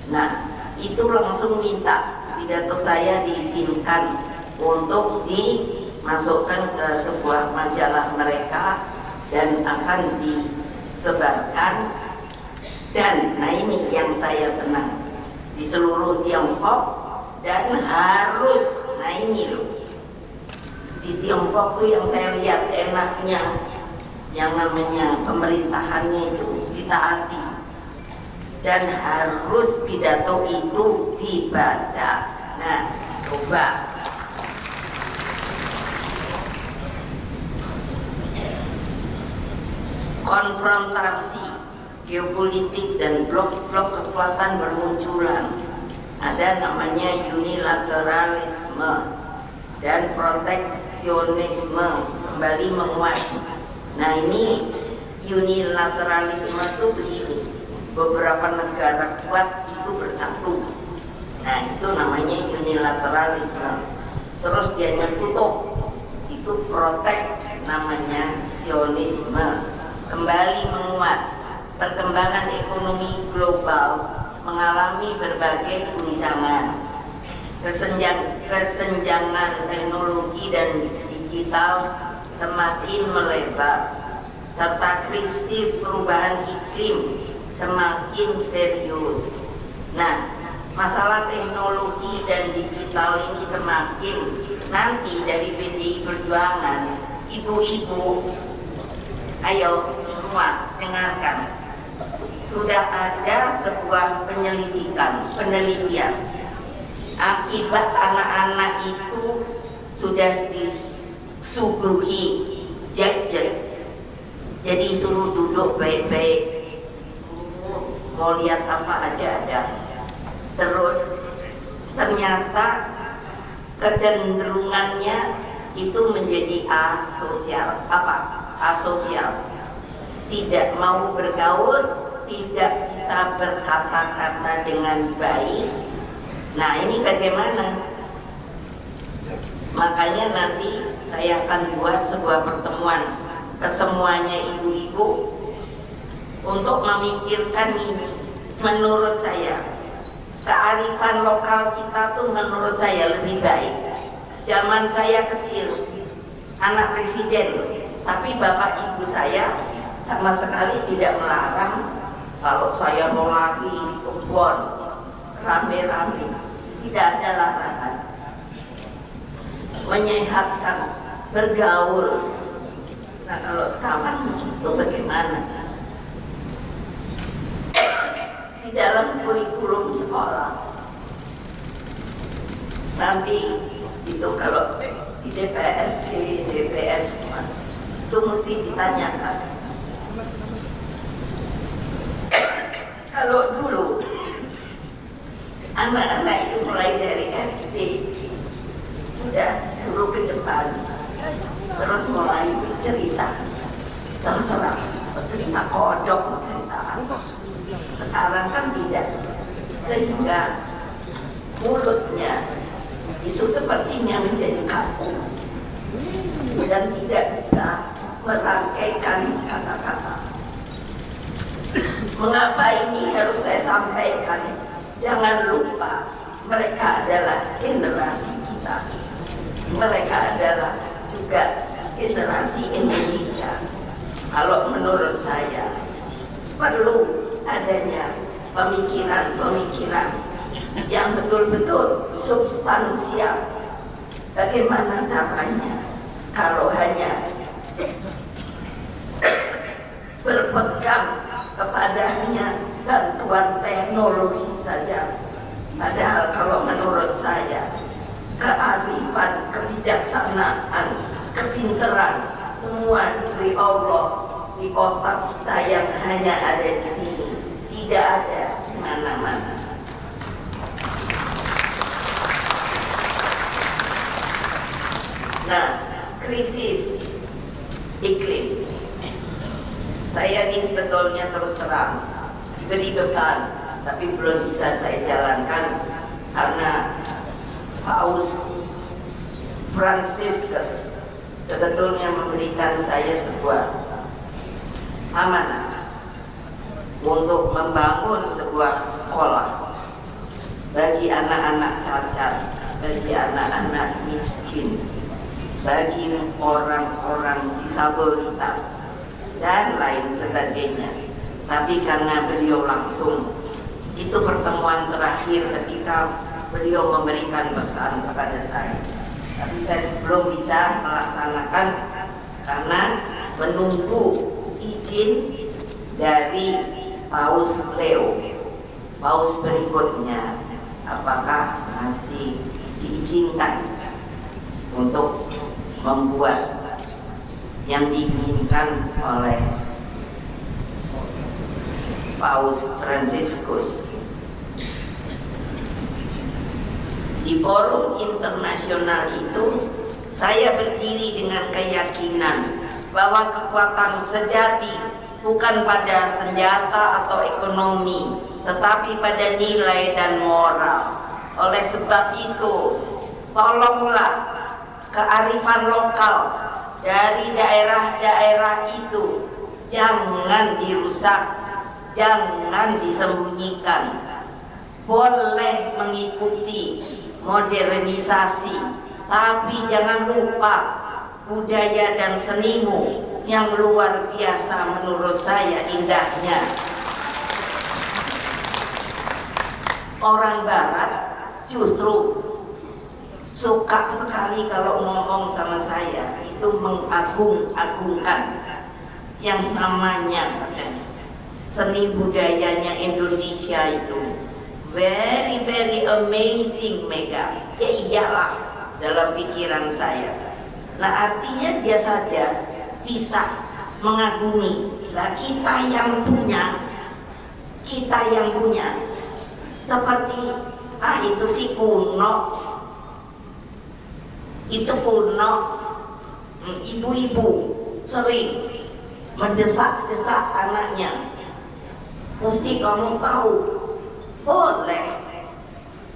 Nah, itu langsung minta pidato saya diizinkan untuk dimasukkan ke sebuah majalah mereka dan akan disebarkan. Dan nah ini yang saya senang, di seluruh Tiongkok, dan harus, nah ini loh, di Tiongkok tuh yang saya lihat enaknya, yang namanya pemerintahannya itu ditaati, dan harus pidato itu dibaca. Nah, coba konfrontasi geopolitik dan blok-blok kekuatan bermunculan. Ada namanya unilateralisme dan proteksionisme kembali menguat. Nah ini unilateralisme itu begini, beberapa negara kuat itu bersatu. Nah itu namanya unilateralisme. Terus dia nyekutup, itu protek, namanya sionisme, kembali menguat. Perkembangan ekonomi global mengalami berbagai guncangan. Kesenjangan teknologi dan digital semakin melebar, serta krisis perubahan iklim semakin serius. Nah, masalah teknologi dan digital ini semakin, nanti dari PDI Perjuangan, ibu-ibu, ayo semua dengarkan. Sudah ada sebuah penelitian akibat anak-anak itu sudah disuguhi gadget, jadi suruh duduk baik-baik, mau lihat apa aja ada. Terus ternyata kecenderungannya itu menjadi asosial. Apa? Asosial, tidak mau bergaul, tidak bisa berkata-kata dengan baik. Nah ini bagaimana? Makanya nanti saya akan buat sebuah pertemuan kesemuanya ibu-ibu untuk memikirkan ini. Menurut saya kearifan lokal kita tuh menurut saya lebih baik. Zaman saya kecil, anak presiden, tapi bapak ibu saya sama sekali tidak melarang kalau saya mau lagi ke kebun rame-rame, tidak ada larangan. Menyehatkan, bergaul. Nah kalau sekarang itu bagaimana? Di dalam kurikulum sekolah nanti itu kalau di DPR semua itu mesti ditanyakan. Kalau dulu anak-anak itu mulai dari SD sudah suruh ke depan, terus mulai cerita, terserah cerita kodok, cerita apa. Sekarang kan tidak, sehingga mulutnya itu sepertinya menjadi kaku dan tidak bisa merangkaikan kata-kata. Mengapa ini harus saya sampaikan? Jangan lupa mereka adalah generasi kita, mereka adalah juga generasi Indonesia. Kalau menurut saya perlu adanya pemikiran-pemikiran yang betul-betul substansial. Bagaimana caranya? Kalau hanya berpegang kepadanya bantuan teknologi saja, padahal kalau menurut saya kearifan, kebijaksanaan, kepinteran semua diberi Allah di otak kita yang hanya ada di sini, tidak ada di mana-mana. Nah, krisis iklim, saya ini sebetulnya terus terang beri beban, tapi belum bisa saya jalankan karena Paus Franciscus sebetulnya memberikan saya sebuah amanah untuk membangun sebuah sekolah bagi anak-anak cacat, bagi anak-anak miskin, bagi orang-orang disabilitas dan lain sebagainya. Tapi karena beliau langsung, itu pertemuan terakhir ketika beliau memberikan pesan kepada saya, tapi saya belum bisa melaksanakan karena menunggu izin dari Paus Leo, Paus berikutnya, apakah masih diizinkan untuk membuat yang diinginkan oleh Paus Fransiskus. Di forum internasional itu saya berdiri dengan keyakinan bahwa kekuatan sejati bukan pada senjata atau ekonomi, tetapi pada nilai dan moral. Oleh sebab itu, tolonglah kearifan lokal dari daerah-daerah itu jangan dirusak, jangan disembunyikan. Boleh mengikuti modernisasi, tapi jangan lupa budaya dan senimu yang luar biasa menurut saya indahnya. Orang Barat justru suka sekali kalau ngomong sama saya itu mengagung-agungkan yang namanya seni budayanya Indonesia itu very very amazing, Mega. Ya iyalah dalam pikiran saya. Nah artinya dia saja bisa mengagumi. Nah kita yang punya seperti itu sih kuno, itu kuno. Ibu-ibu sering mendesak-desak anaknya, mesti kamu tahu. Boleh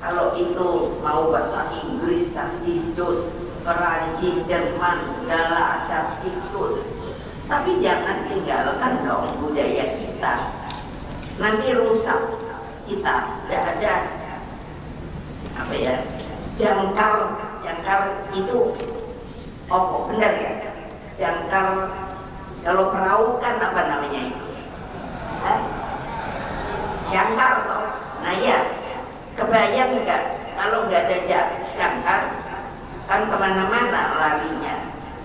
kalau itu mau bahasa Inggris, tastistus, Perancis, Jerman, segala tastistus, tapi jangan tinggalkan dong budaya kita, nanti rusak kita. Tidak ada jangkar itu benar ya, jangkar kalau perahu kan apa namanya itu, jangkar toh. Nah ya, kebayang nggak kalau nggak ada jangkar kan kemana-mana larinya.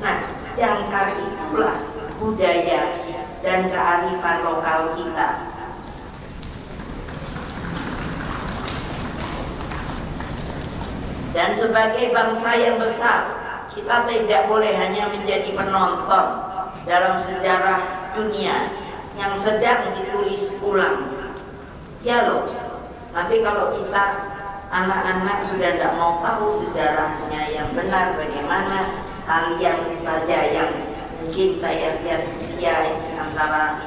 Nah jangkar itulah budaya dan kearifan lokal kita. Dan sebagai bangsa yang besar, kita tidak boleh hanya menjadi penonton dalam sejarah dunia yang sedang ditulis ulang. Ya loh, tapi kalau kita anak-anak sudah tidak mau tahu sejarahnya yang benar bagaimana, kalian saja yang mungkin saya lihat usia antara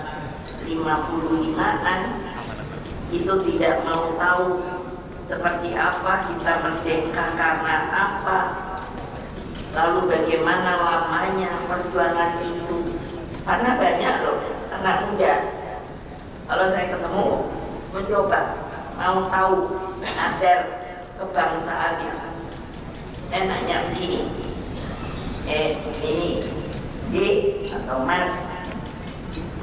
55-an itu tidak mau tahu seperti apa kita merdeka, karena apa, lalu bagaimana lamanya perjuangan itu. Karena banyak loh anak muda, kalau saya ketemu mencoba mau tahu kadar kebangsaannya, nanya begini, ini D atau Mas,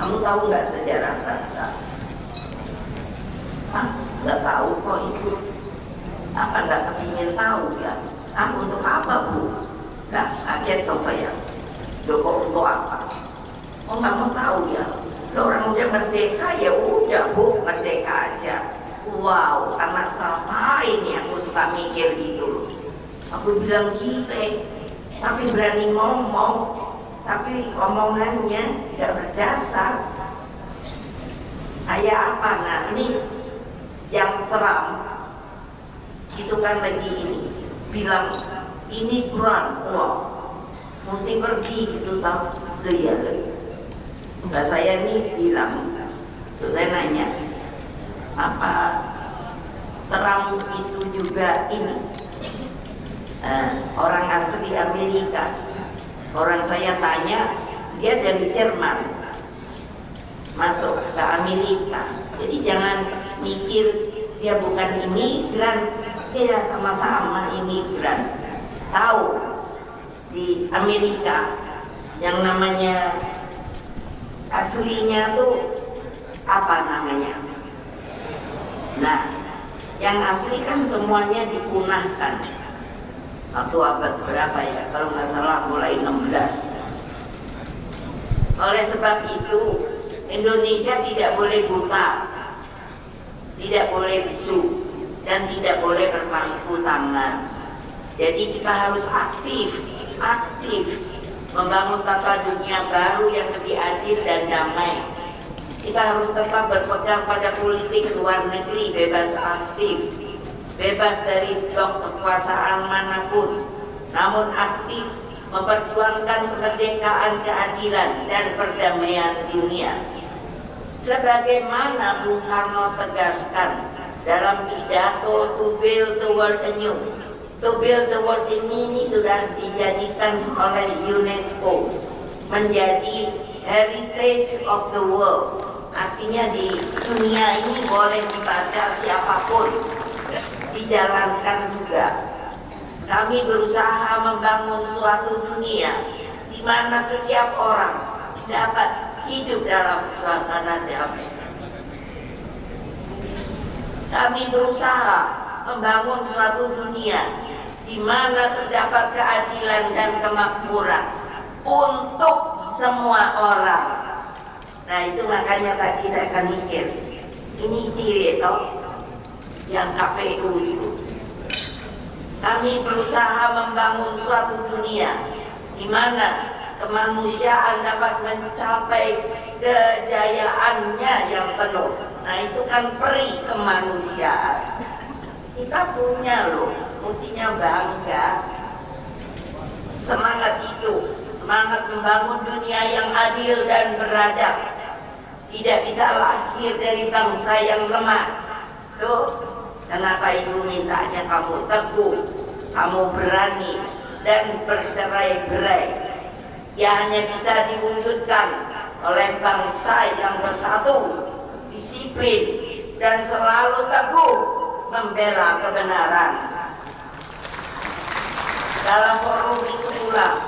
kamu tahu nggak sejarah bangsa? Nggak tahu kok itu. Apa nggak kepingin tahu ya? Untuk apa Bu? Nah, kaget toh saya. Loh kok untuk apa? Oh nggak mau tahu ya? Loh, orang udah merdeka ya udah Bu, merdeka aja. Wow, anak siapa ini? Aku suka mikir gitu loh. Aku bilang gile, tapi berani ngomong, tapi omongannya nggak berdasar. Kayak apa? Nah ini yang Trump itu kan lagi ini bilang ini Quran, wah mesti pergi gitu tau. Lihat, enggak, saya nih bilang, terus saya nanya, apa Trump itu juga ini orang asli Amerika? Orang saya tanya, dia dari Jerman. masuk ke Amerika. Jadi jangan mikir dia bukan imigran, dia sama-sama imigran. Tahu di Amerika yang namanya aslinya tuh apa namanya? Nah, yang asli kan semuanya dipunahkan. Waktu abad berapa ya? Kalau nggak salah mulai 16. Oleh sebab itu Indonesia tidak boleh buta, tidak boleh bisu, dan tidak boleh berpangku tangan. Jadi kita harus aktif membangun tata dunia baru yang lebih adil dan damai. Kita harus tetap berpegang pada politik luar negeri bebas aktif, bebas dari blok kekuasaan manapun, namun aktif memperjuangkan kemerdekaan, keadilan, dan perdamaian dunia. Sebagaimana Bung Karno tegaskan dalam pidato To Build the World Anew. To Build the World ini sudah dijadikan oleh UNESCO menjadi Heritage of the World. Artinya di dunia ini boleh dibaca siapapun, dijalankan juga. Kami berusaha membangun suatu dunia di mana setiap orang dapat hidup dalam suasana damai. Kami berusaha membangun suatu dunia di mana terdapat keadilan dan kemakmuran untuk semua orang. Nah, itu makanya tadi saya akan mikir, ini diri toh yang KPU itu. Kami berusaha membangun suatu dunia di mana kemanusiaan dapat mencapai kejayaannya yang penuh. Nah, itu kan peri kemanusiaan. Kita punya loh, mestinya bangga. Semangat itu, semangat membangun dunia yang adil dan beradab, tidak bisa lahir dari bangsa yang lemah. Tuh, kenapa ibu mintanya kamu teguh, kamu berani, dan bercerai-berai. Ya hanya bisa diwujudkan oleh bangsa yang bersatu, disiplin, dan selalu teguh membela kebenaran. Dalam forum itu pula,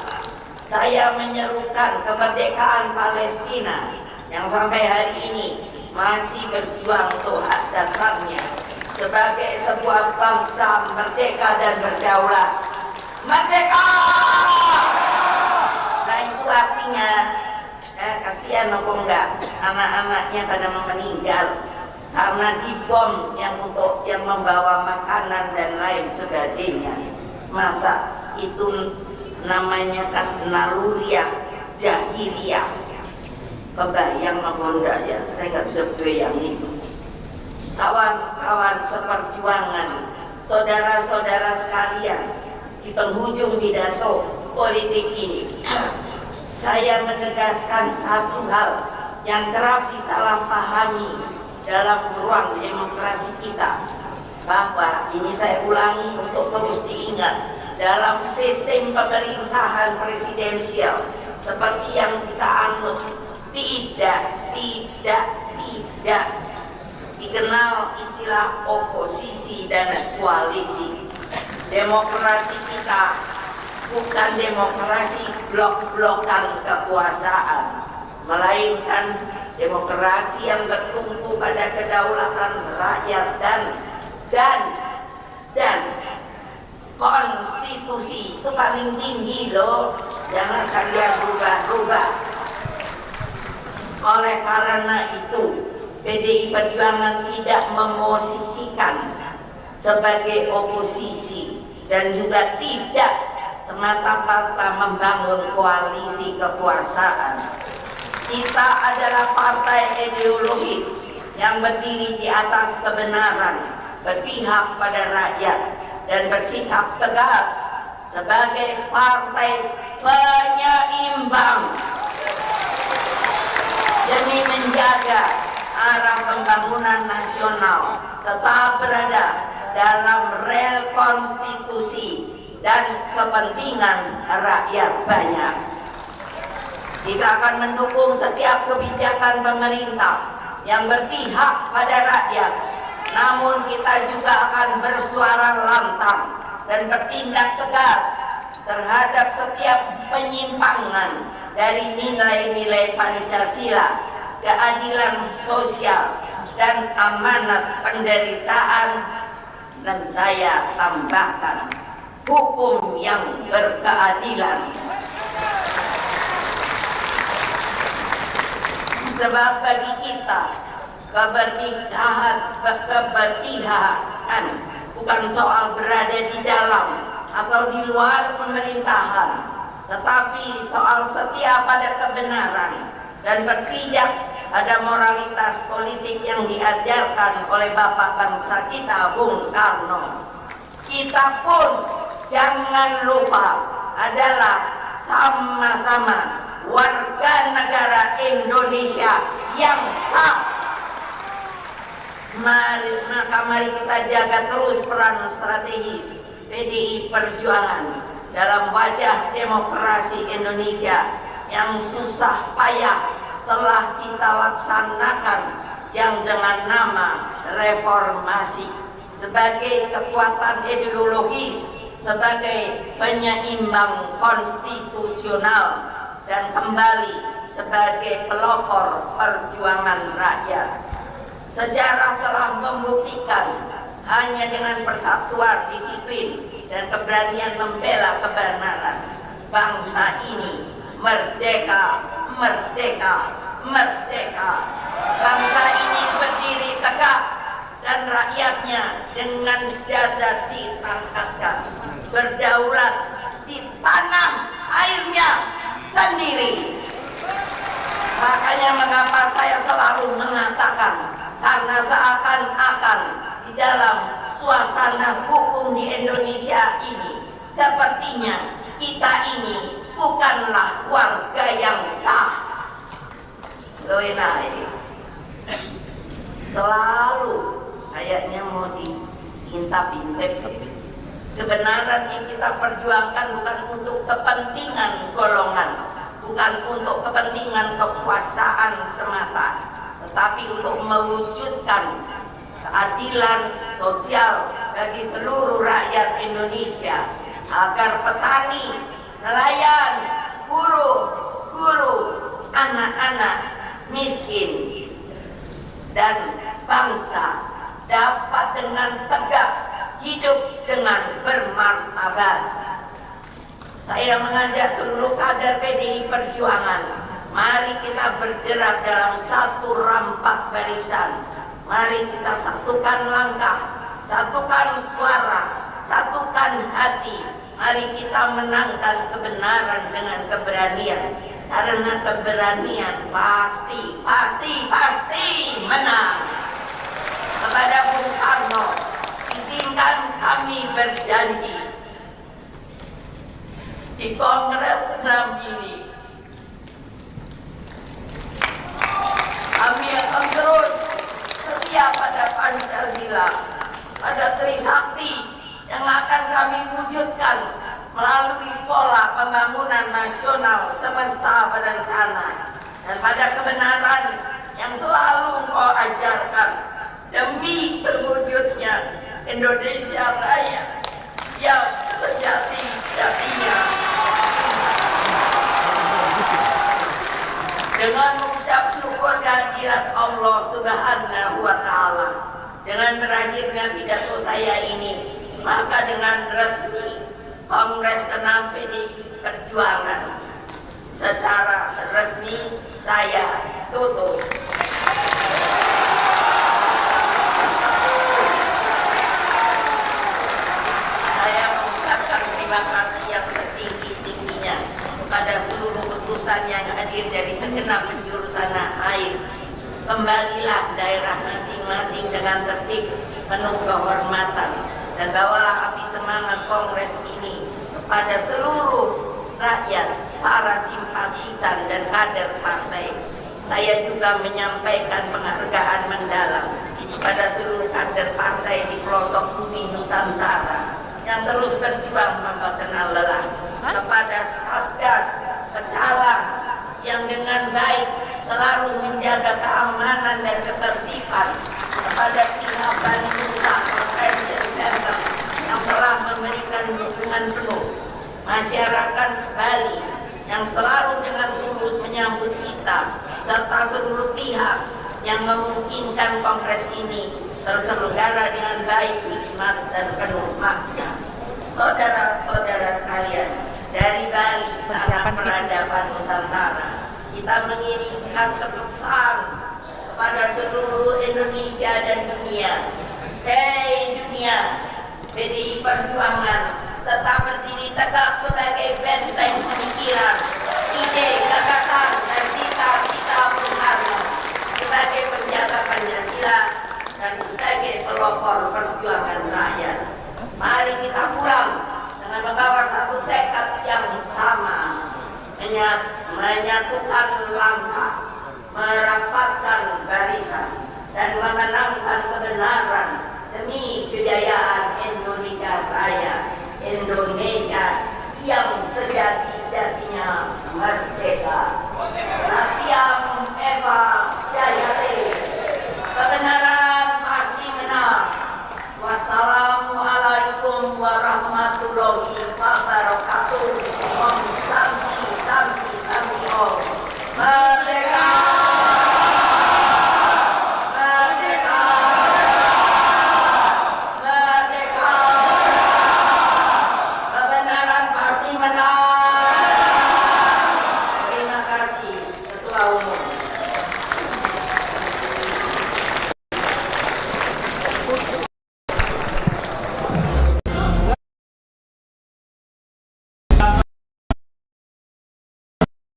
saya menyerukan kemerdekaan Palestina yang sampai hari ini masih berjuang untuk hak dasarnya sebagai sebuah bangsa merdeka dan berdaulat. Merdeka! Nah, itu artinya kasihan apa enggak anak-anaknya pada meninggal karena dibom yang membawa makanan dan lain sebagainya. Masa itu namanya kan naluriah jahiliyah. Kebayang mengondak ya, saya nggak bisa bayangin. Kawan-kawan seperjuangan, saudara-saudara sekalian, di penghujung pidato politik ini, saya menegaskan satu hal yang kerap disalahpahami dalam ruang demokrasi kita, bahwa ini saya ulangi untuk terus diingat, dalam sistem pemerintahan presidensial seperti yang kita anut, tidak dikenal istilah oposisi dan koalisi. Demokrasi kita bukan demokrasi blok-blokan kekuasaan, melainkan demokrasi yang bertumpu pada kedaulatan rakyat dan konstitusi. Itu paling tinggi loh, jangan kalian rubah-rubah. Oleh karena itu, PDI Perjuangan tidak memosisikan sebagai oposisi dan juga tidak semata-mata membangun koalisi kekuasaan. Kita adalah partai ideologis yang berdiri di atas kebenaran, berpihak pada rakyat, dan bersikap tegas sebagai partai penyeimbang demi menjaga arah pembangunan nasional tetap berada dalam rel konstitusi dan kepentingan rakyat banyak. Kita akan mendukung setiap kebijakan pemerintah yang berpihak pada rakyat. Namun kita juga akan bersuara lantang dan bertindak tegas terhadap setiap penyimpangan dari nilai-nilai Pancasila, keadilan sosial, dan amanat penderitaan. Dan saya tambahkan, hukum yang berkeadilan. Sebab bagi kita keberpihakan bukan soal berada di dalam atau di luar pemerintahan, tetapi soal setia pada kebenaran dan berpijak pada moralitas politik yang diajarkan oleh Bapak bangsa kita, Bung Karno. Kita pun jangan lupa adalah sama-sama warga negara Indonesia yang sah. Mari kita jaga terus peran strategis PDI Perjuangan dalam wajah demokrasi Indonesia yang susah payah telah kita laksanakan, yang dengan nama reformasi sebagai kekuatan ideologis, sebagai penyeimbang konstitusional, dan kembali sebagai pelopor perjuangan rakyat. Sejarah telah membuktikan hanya dengan persatuan, disiplin, dan keberanian membela kebenaran, bangsa ini merdeka, merdeka, merdeka. Bangsa ini berdiri tegak dan rakyatnya dengan dada ditangkatkan, berdaulat di tanah airnya sendiri. Makanya mengapa saya selalu mengatakan, karena seakan-akan di dalam suasana hukum di Indonesia ini, sepertinya kita ini bukanlah warga yang sah. Loenai selalu kayaknya mau diintip-intip. Kebenaran yang kita perjuangkan bukan untuk kepentingan golongan, bukan untuk kepentingan kekuasaan semata, tetapi untuk mewujudkan keadilan sosial bagi seluruh rakyat Indonesia, agar petani, nelayan, buruh, guru, anak-anak miskin, dan bangsa dapat dengan tegak hidup dengan bermartabat. Saya mengajak seluruh kader PDI Perjuangan, mari kita bergerak dalam satu rampak barisan. Mari kita satukan langkah, satukan suara, satukan hati. Mari kita menangkan kebenaran dengan keberanian, karena keberanian pasti menang. Kepada Bung Karno, izinkan kami berjanji di Kongres 6 ini, kami akan terus setia pada Pancasila, pada Trisakti yang akan kami wujudkan melalui pola pembangunan nasional semesta berencana, dan pada kebenaran yang selalu Engkau ajarkan demi terwujudnya Indonesia Raya yang sejati-jatinya. Dengan mengucap syukur kehadirat Allah Subhanahu wa Ta'ala, dengan berakhirnya pidato saya ini, maka dengan resmi Kongres ke-6 PDI Perjuangan secara resmi saya tutup. Saya mengucapkan terima kasih yang setinggi-tingginya kepada seluruh utusan yang hadir dari segenap penjuru tanah air. Kembalilah daerah masing-masing dengan tertib, penuh kehormatan, dan bawalah api semangat Kongres ini kepada seluruh rakyat, para simpatisan dan kader partai. Saya juga menyampaikan penghargaan mendalam kepada seluruh kader partai di pelosok bumi Nusantara yang terus berjuang tanpa kenal lelah, kepada Satgas Pecalang yang keamanan dan ketertiban, kepada pihak Bali Nusa Convention Center yang telah memberikan dukungan penuh, masyarakat Bali yang selalu dengan tulus menyambut kita, serta seluruh pihak yang memungkinkan kongres ini terselenggara dengan baik, hikmat, dan penuh makna. Saudara-saudara sekalian, dari Bali, tanah peradaban Nusantara, kita mengirimkan pesan kepada seluruh Indonesia dan dunia. Hei dunia, PDI Perjuangan tetap berdiri tegak sebagai benteng pemikiran, ide,